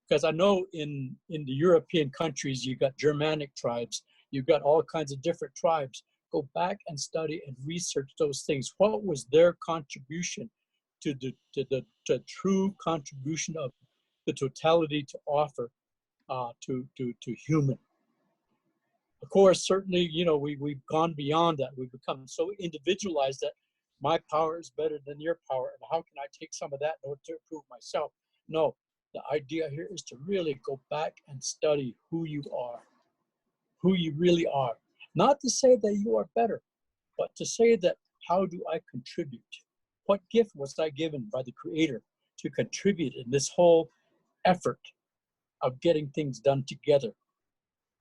because I know in the European countries, you've got Germanic tribes, you've got all kinds of different tribes. Go back and study and research those things. What was their contribution to the true contribution of the totality to offer to human? Of course, certainly, we've gone beyond that. We've become so individualized that my power is better than your power, and how can I take some of that in order to improve myself? No, the idea here is to really go back and study who you are, who you really are. Not to say that you are better, but to say that, how do I contribute? What gift was I given by the Creator to contribute in this whole effort of getting things done together?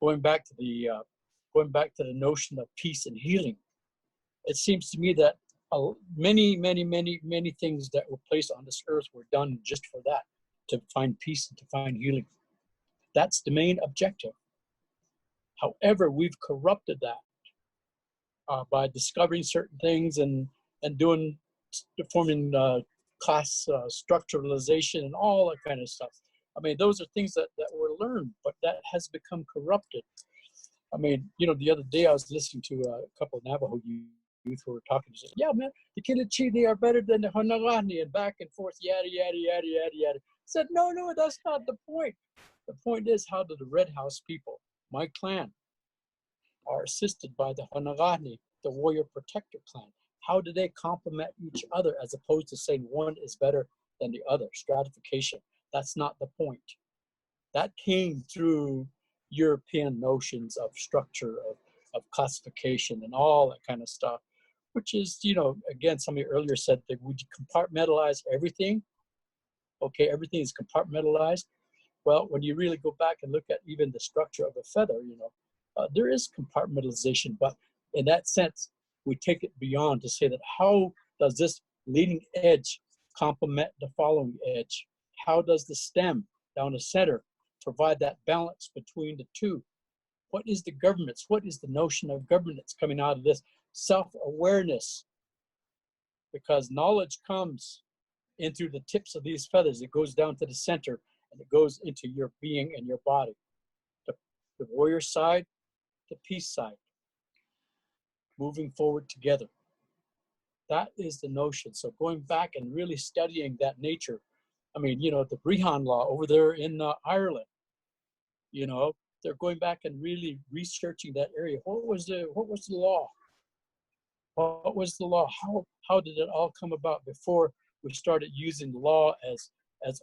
Going back to the notion of peace and healing, it seems to me that many things that were placed on this earth were done just for that, to find peace and to find healing. That's the main objective. However, we've corrupted that by discovering certain things and forming class structuralization and all that kind of stuff. I mean, those are things that were learned, but that has become corrupted. I mean, the other day I was listening to a couple of Navajo youth who were talking. They said, yeah, man, the Kilichi, they are better than the Onandaga, and back and forth, yada, yada, yada, yada, yada. I said, no, that's not the point. The point is, how do the Red House people, my clan, are assisted by the Onandaga, the warrior protector clan? How do they complement each other, as opposed to saying one is better than the other? Stratification. That's not the point. That came through European notions of structure, of classification, and all that kind of stuff, which is, again, somebody earlier said that would you compartmentalize everything? Okay, everything is compartmentalized. Well, when you really go back and look at even the structure of a feather, there is compartmentalization, but in that sense, we take it beyond to say that, how does this leading edge complement the following edge? How does the stem down the center provide that balance between the two? What is the governance? What is the notion of governance coming out of this? Self-awareness. because knowledge comes in through the tips of these feathers. It goes down to the center, and it goes into your being and your body. The warrior side, the peace side, moving forward together. That is the notion. So going back and really studying that nature. I mean, you know, the Brehon law over there in Ireland, you know, they're going back and really researching that area. What was the law? What was the law? How did it all come about before we started using law as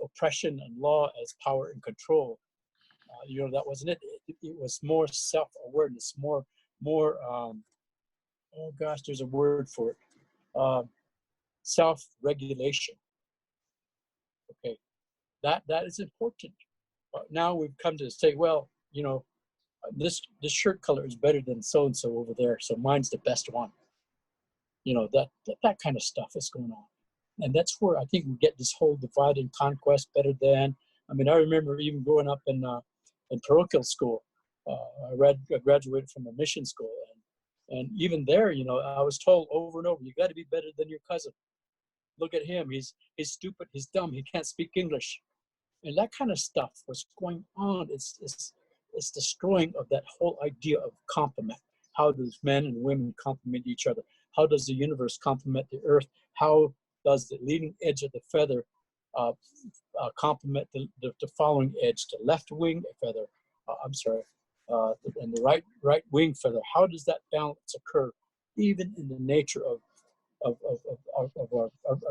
oppression and law as power and control? You know, that wasn't it. It was more self-awareness, more oh gosh, there's a word for it. Self-regulation. Okay, that is important. But now we've come to say, well, you know, this shirt color is better than so and so over there, so mine's the best one. You know, that kind of stuff is going on, and that's where I think we get this whole divide and conquest better than. I mean, I remember even growing up in parochial school. I graduated from a mission school, and even there, you know, I was told over and over, you got to be better than your cousin. Look at him, he's stupid, he's dumb, he can't speak English, and that kind of stuff was going on. It's destroying of that whole idea of complement. How does men and women complement each other? How does the universe complement the earth? How does the leading edge of the feather complement the following edge, the left wing feather? And the right wing feather. How does that balance occur, even in the nature of our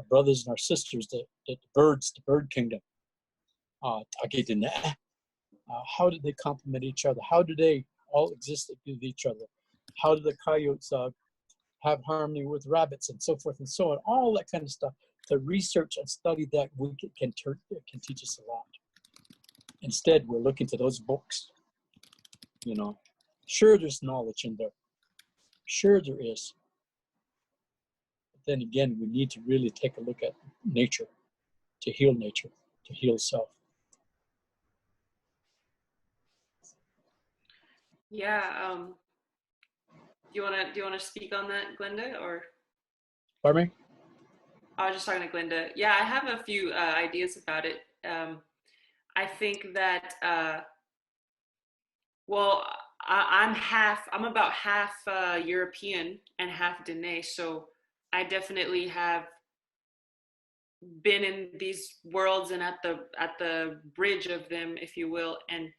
brothers and our sisters, the birds, the bird kingdom? Diné. How do they complement each other? How do they all exist with each other? How do the coyotes have harmony with rabbits, and so forth and so on? All that kind of stuff. To research and study that can teach us a lot. Instead, we're looking to those books. You know, sure, there's knowledge in there. Sure, there is. But then again, we need to really take a look at nature, to heal self. Yeah. Do you wanna speak on that, Glenda, or? Pardon me? I was just talking to Glenda. Yeah, I have a few ideas about it. I think that well, I'm about half European and half Diné, so I definitely have been in these worlds and at the bridge of them, if you will. And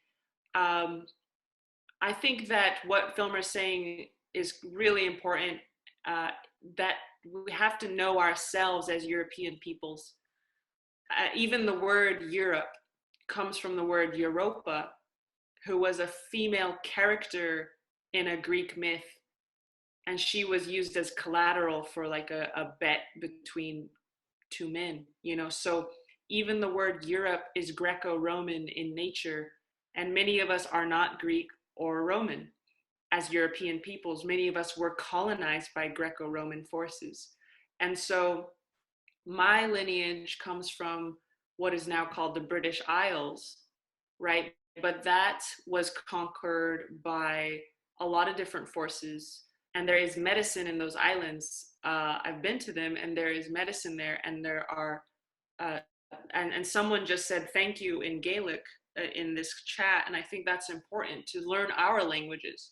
I think that what Filmer's saying is really important, that we have to know ourselves as European peoples. Even the word Europe comes from the word Europa, who was a female character in a Greek myth, and she was used as collateral for like a bet between two men, you know. So even the word Europe is Greco-Roman in nature, and many of us are not Greek or Roman. As European peoples, many of us were colonized by Greco-Roman forces. And so my lineage comes from what is now called the British Isles, right? But that was conquered by a lot of different forces. And there is medicine in those islands. I've been to them, and there is medicine there. And there are, and someone just said thank you in Gaelic in this chat. And I think that's important to learn our languages.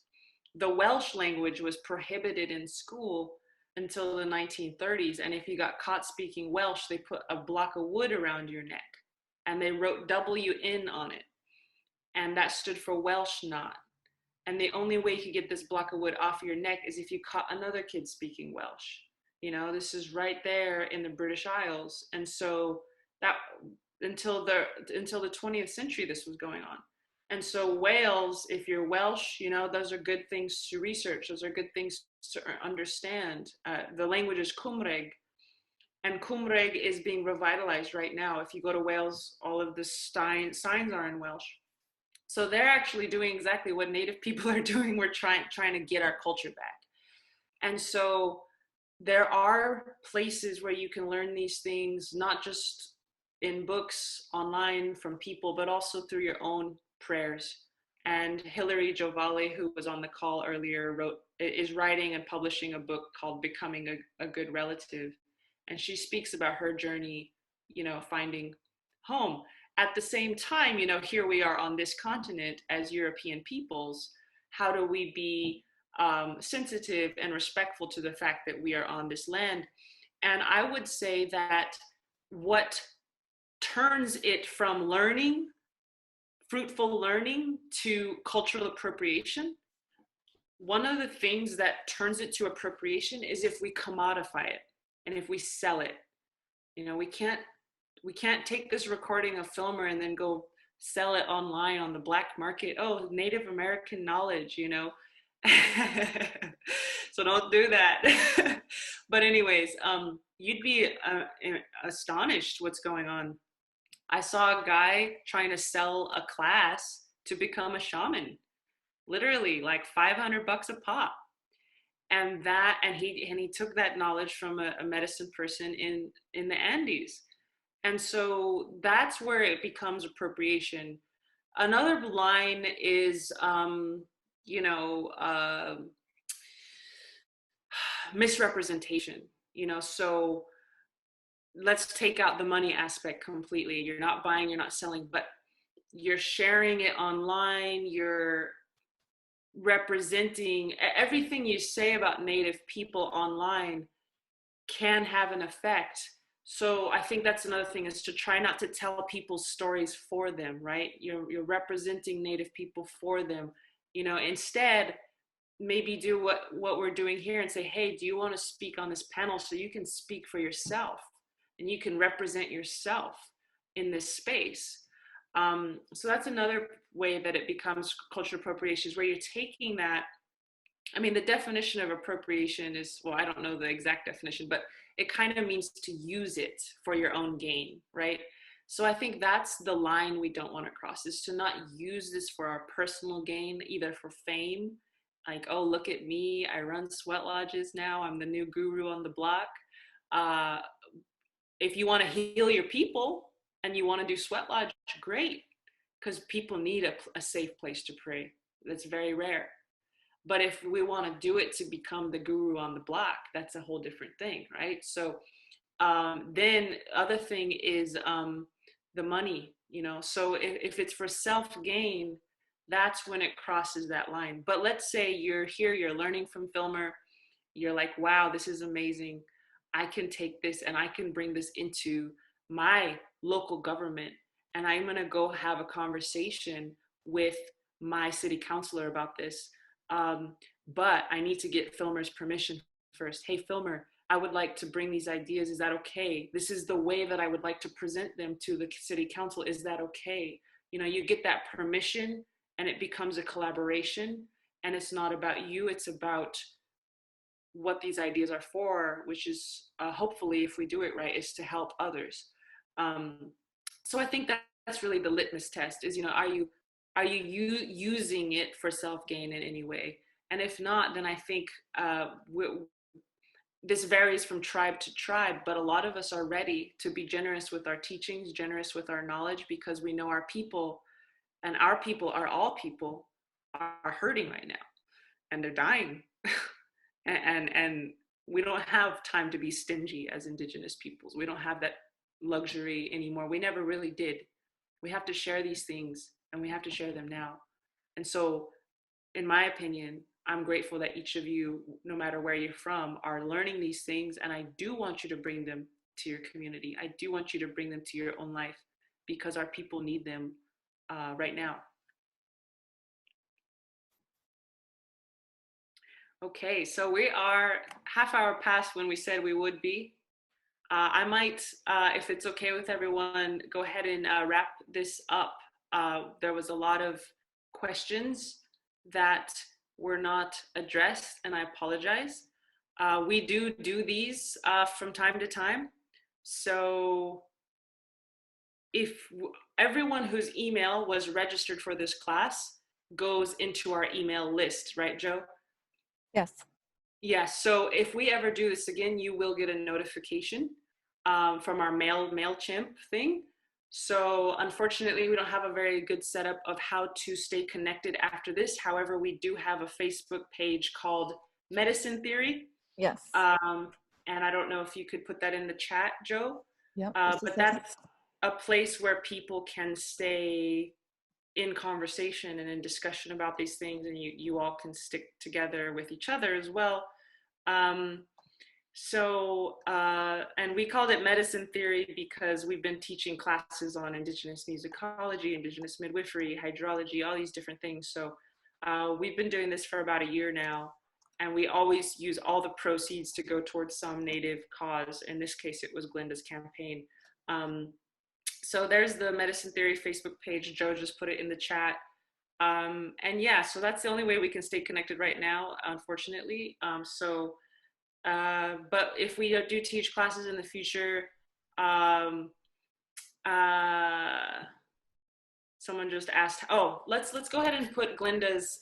The Welsh language was prohibited in school until the 1930s. And if you got caught speaking Welsh, they put a block of wood around your neck and they wrote WN on it. And that stood for Welsh not. And the only way you could get this block of wood off your neck is if you caught another kid speaking Welsh. You know, this is right there in the British Isles. And so that until the 20th century, this was going on. And so Wales, if you're Welsh, you know, those are good things to research. Those are good things to understand. The language is Cymraeg, and Cymraeg is being revitalized right now. If you go to Wales, all of the signs are in Welsh. So they're actually doing exactly what Native people are doing. We're trying to get our culture back. And so there are places where you can learn these things, not just in books online from people, but also through your own prayers. And Hilary Jovale, who was on the call earlier, is writing and publishing a book called Becoming a Good Relative. and she speaks about her journey, finding home. At the same time, here we are on this continent as European peoples. How do we be sensitive and respectful to the fact that we are on this land? And I would say that what turns it from learning, fruitful learning, to cultural appropriation, one of the things that turns it to appropriation is if we commodify it and if we sell it. We can't take this recording of Filmer and then go sell it online on the black market. Oh, Native American knowledge, So don't do that. But anyways, you'd be astonished what's going on. I saw a guy trying to sell a class to become a shaman, literally like $500 a pop. And he took that knowledge from a medicine person in the Andes. And so that's where it becomes appropriation. Another line is, misrepresentation, so let's take out the money aspect completely. You're not buying, you're not selling, but you're sharing it online, you're representing. Everything you say about Native people online can have an effect. So I think that's another thing, is to try not to tell people's stories for them, right? You're representing Native people for them. Instead, maybe do what we're doing here and say, hey, do you want to speak on this panel, so you can speak for yourself and you can represent yourself in this space. So that's another way that it becomes cultural appropriation, is where you're taking that. The definition of appropriation is, well, I don't know the exact definition, but it kind of means to use it for your own gain, right? So I think that's the line we don't want to cross, is to not use this for our personal gain, either for fame, like, oh, look at me, I run sweat lodges now, I'm the new guru on the block. If you want to heal your people and you want to do sweat lodge, great, because people need a safe place to pray. That's very rare. But if we want to do it to become the guru on the block, that's a whole different thing, right? So then other thing is the money, so if it's for self-gain, that's when it crosses that line. But let's say you're here, you're learning from Filmer, you're like, wow, this is amazing. I can take this and I can bring this into my local government, and I'm going to go have a conversation with my city councilor about this. But I need to get Filmer's permission first. Hey, Filmer, I would like to bring these ideas. Is that okay? This is the way that I would like to present them to the city council. Is that okay? You get that permission, and it becomes a collaboration, and it's not about you, it's about what these ideas are for, which is hopefully, if we do it right, is to help others. So I think that's really the litmus test, is, are you using it for self-gain in any way? And if not, then I think this varies from tribe to tribe, but a lot of us are ready to be generous with our teachings, generous with our knowledge, because we know our people, and our people are all people, are hurting right now, and they're dying. and we don't have time to be stingy as Indigenous peoples. We don't have that luxury anymore. We never really did. We have to share these things, and we have to share them now. And so, in my opinion, I'm grateful that each of you, no matter where you're from, are learning these things. And I do want you to bring them to your community. I do want you to bring them to your own life, because our people need them right now. Okay, so we are half hour past when we said we would be. I might, if it's okay with everyone, go ahead and wrap this up. There was a lot of questions that were not addressed, and I apologize. We do these from time to time. So if everyone whose email was registered for this class goes into our email list, right, Joe? Yes. Yes, so if we ever do this again, you will get a notification from our MailChimp thing. So unfortunately, we don't have a very good setup of how to stay connected after this. However, we do have a Facebook page called Medicine Theory. Yes. And I don't know if you could put that in the chat, Joe. Yep. But that's a place where people can stay in conversation and in discussion about these things, and you all can stick together with each other as well. And we called it medicine theory because we've been teaching classes on Indigenous musicology, Indigenous midwifery, hydrology, all these different things. So we've been doing this for about a year now, and we always use all the proceeds to go towards some Native cause. In this case, it was Glenda's campaign. So there's the Medicine Theory Facebook page. Joe just put it in the chat. And yeah, so that's the only way we can stay connected right now, unfortunately. But if we do teach classes in the future, someone just asked, oh, let's go ahead and put Glenda's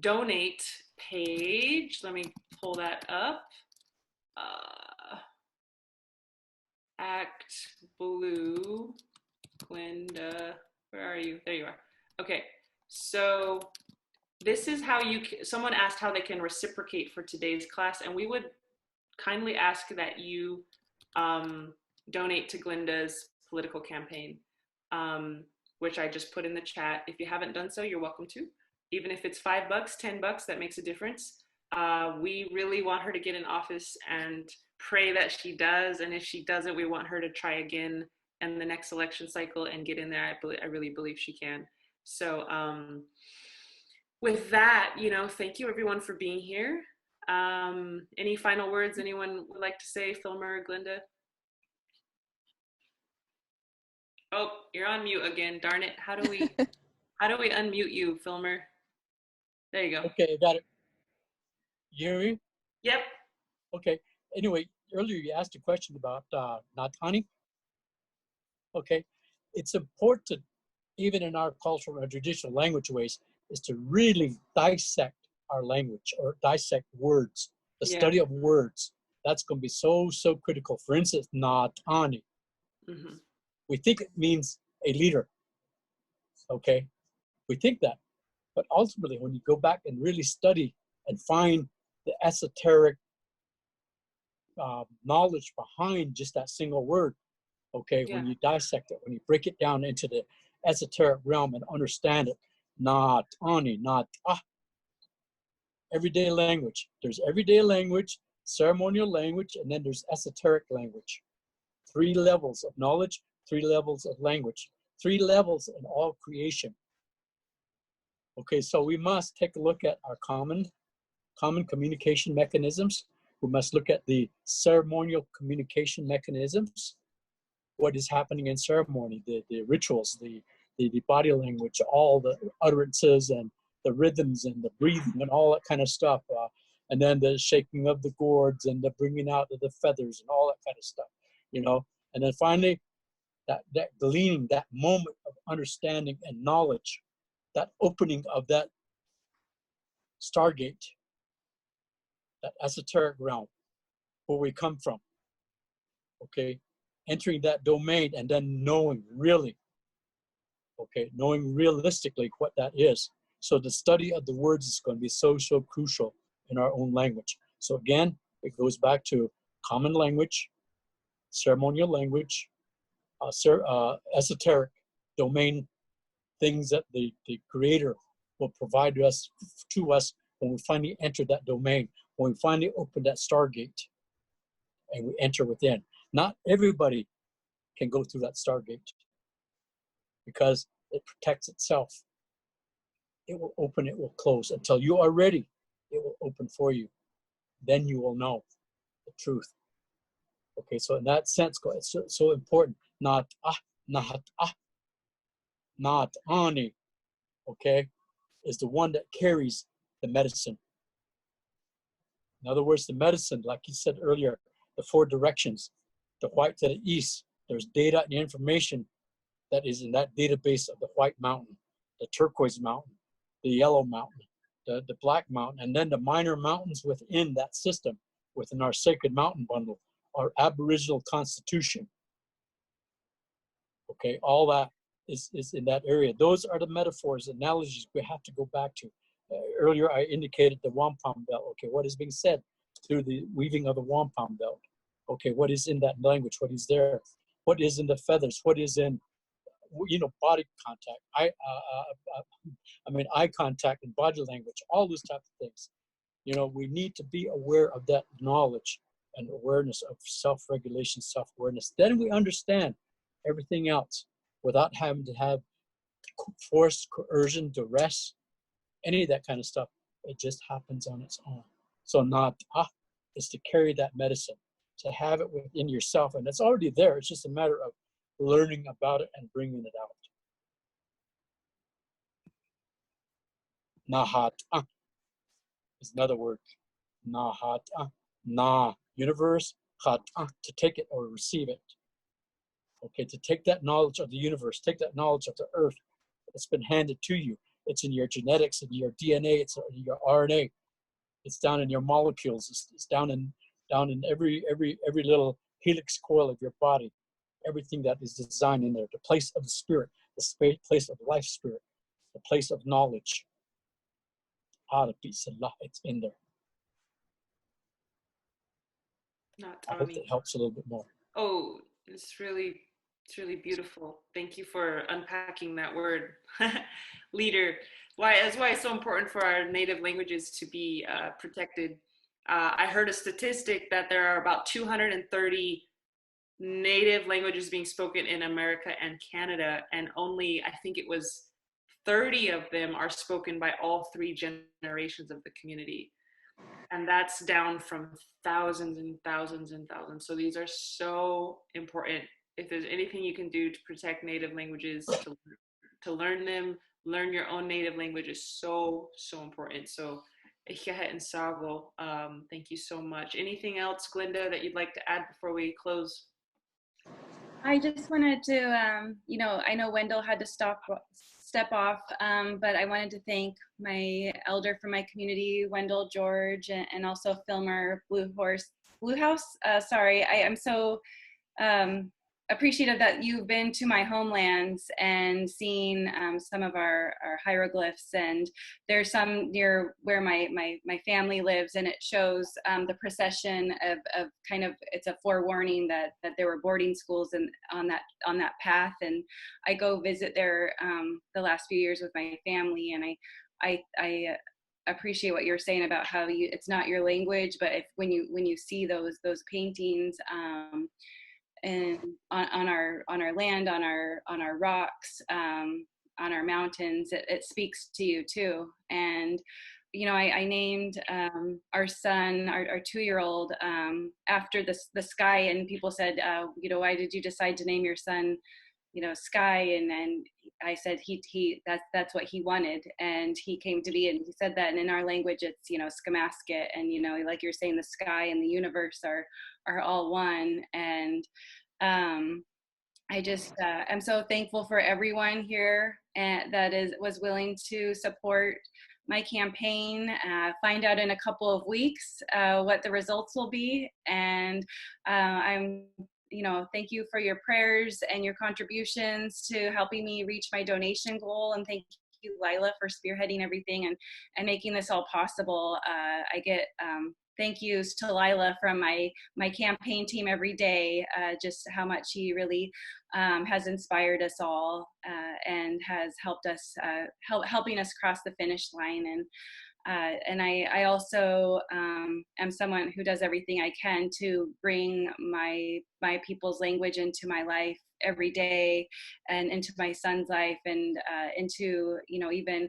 donate page. Let me pull that up. Act Blue, Glenda, where are you? There you are. Okay, so this is how someone asked how they can reciprocate for today's class, and we would kindly ask that you donate to Glenda's political campaign, which I just put in the chat. If you haven't done so, you're welcome to. Even if it's $5, $10, that makes a difference. We really want her to get in office and pray that she does. And if she doesn't, we want her to try again in the next election cycle and get in there. I really believe she can. So with that, thank you everyone for being here. Any final words anyone would like to say? Filmer, Glenda? Oh, you're on mute again. Darn it. How do we unmute you, Filmer? There you go. Okay, I got it. You hear me? Yep. Okay. Anyway, earlier you asked a question about Natani. Okay. It's important, even in our cultural and traditional language ways, is to really dissect our language or dissect words. The study of words. That's going to be so critical. For instance, Natani. Mm-hmm. We think it means a leader. Okay. We think that. But ultimately, when you go back and really study and find the esoteric knowledge behind just that single word, okay, when you dissect it, when you break it down into the esoteric realm and understand it, not ani, not everyday language. There's everyday language, ceremonial language, and then there's esoteric language. 3 levels of knowledge, 3 levels of language, 3 levels in all creation. Okay, so we must take a look at our common communication mechanisms. We must look at the ceremonial communication mechanisms. What is happening in ceremony, the rituals, the body language, all the utterances and the rhythms and the breathing and all that kind of stuff. And then the shaking of the gourds and the bringing out of the feathers and all that kind of stuff, And then finally, that gleaning, that moment of understanding and knowledge, that opening of that stargate, that esoteric realm, where we come from, okay? Entering that domain and then knowing really, okay, knowing realistically what that is. So the study of the words is going to be so crucial in our own language. So again, it goes back to common language, ceremonial language, esoteric domain, things that the Creator will provide to us when we finally enter that domain, when we finally open that stargate and we enter within. Not everybody can go through that stargate because it protects itself. It will open, it will close. Until you are ready, it will open for you. Then you will know the truth. Okay, so in that sense, it's so important. Not ani, okay, is the one that carries the medicine. In other words, the medicine, like you said earlier, the 4 directions, the white to the east, there's data and information that is in that database of the white mountain, the turquoise mountain, the yellow mountain, the black mountain, and then the minor mountains within that system, within our sacred mountain bundle, our Aboriginal constitution. Okay, all that is in that area. Those are the metaphors, analogies we have to go back to. Earlier, I indicated the wampum belt. Okay, what is being said? through the weaving of the wampum belt. Okay, what is in that language? What is there? What is in the feathers? What is in, body contact? I mean, eye contact and body language, all those types of things. We need to be aware of that knowledge and awareness of self-regulation, self-awareness. Then we understand everything else without having to have force, coercion, duress, any of that kind of stuff. It just happens on its own. So nata is to carry that medicine, to have it within yourself. And it's already there. It's just a matter of learning about it and bringing it out. Nahata is another word. Nahata, na, universe, hata, to take it or receive it. Okay, to take that knowledge of the universe, take that knowledge of the earth that's been handed to you. It's in your genetics, in your DNA, it's in your RNA. It's down in your molecules. It's down in every little helix coil of your body. Everything that is designed in there. The place of the spirit, the place of life spirit, the place of knowledge. It's in there. Not I hope that helps a little bit more. Oh, it's really beautiful. Thank you for unpacking that word, leader. That's why it's so important for our native languages to be protected. I heard a statistic that there are about 230 native languages being spoken in America and Canada, and only, I think it was 30 of them are spoken by all three generations of the community. And that's down from thousands and thousands and thousands. So these are so important. If there's anything you can do to protect native languages, to learn them, learn your own native language is so, so important. So Ikiahet and Sago, thank you so much. Anything else, Glenda, that you'd like to add before we close? I just wanted to, I know Wendell had to step off, but I wanted to thank my elder from my community, Wendell George, and also filmer Blue House. Sorry, I am so appreciative that you've been to my homelands and seen some of our hieroglyphs, and there's some near where my family lives, and it shows the procession of kind of, it's a forewarning that there were boarding schools on that path, and I go visit there the last few years with my family, and I appreciate what you're saying about how it's not your language, but when you see those paintings and on our land, on our rocks, on our mountains, it speaks to you too. And I named our son, our 2-year-old, after the sky, and people said, why did you decide to name your son Sky? And then I said that's what he wanted, and he came to be, and he said that, and in our language it's Skamasket, and like you're saying, the sky and the universe are all one. And I just am so thankful for everyone here that was willing to support my campaign. Find out in a couple of weeks what the results will be, and I'm thank you for your prayers and your contributions to helping me reach my donation goal, and thank you, Lila, for spearheading everything and making this all possible. I get thank yous to Lila from my campaign team every day, just how much he really has inspired us all and has helped us, helping us cross the finish line. And I also am someone who does everything I can to bring my people's language into my life every day, and into my son's life, and into even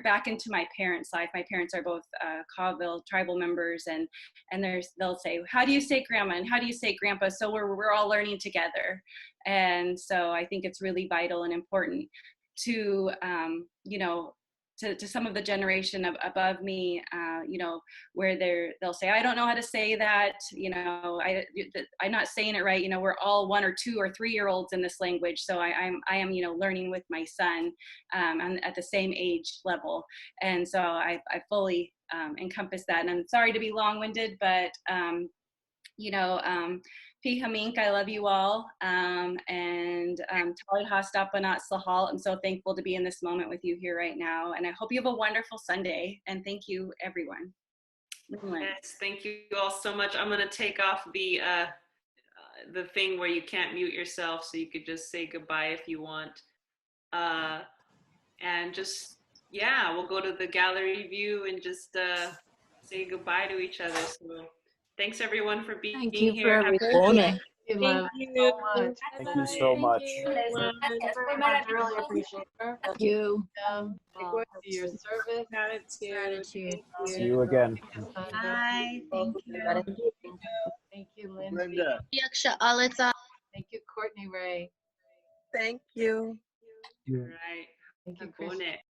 back into my parents' life. My parents are both Colville tribal members, and they'll say, how do you say grandma, and how do you say grandpa? So we're all learning together. And so I think it's really vital and important to to some of the generation above me, where they'll say, I don't know how to say that, I'm not saying it right. We're all 1 or 2 or 3-year-olds in this language. So I am learning with my son at the same age level. And so I fully encompass that. And I'm sorry to be long-winded, but Pihamink, I love you all. And Tali Hastapanat Sahal, I'm so thankful to be in this moment with you here right now. And I hope you have a wonderful Sunday. And thank you, everyone. Yes, thank you all so much. I'm gonna take off the thing where you can't mute yourself, so you could just say goodbye if you want. And just, yeah, we'll go to the gallery view and just say goodbye to each other. So thanks everyone for being Thank you here. for Have a everything. Lorna, Thank Thank you you. so much. Thank you so much. Thank you very much. I really appreciate it. Thank you. For your service. Gratitude. See you again. Bye. Thank you. Thank you, Lindsay. Glenda. Thank you, Courtney Ray. Thank you. All right. Thank you, Chris.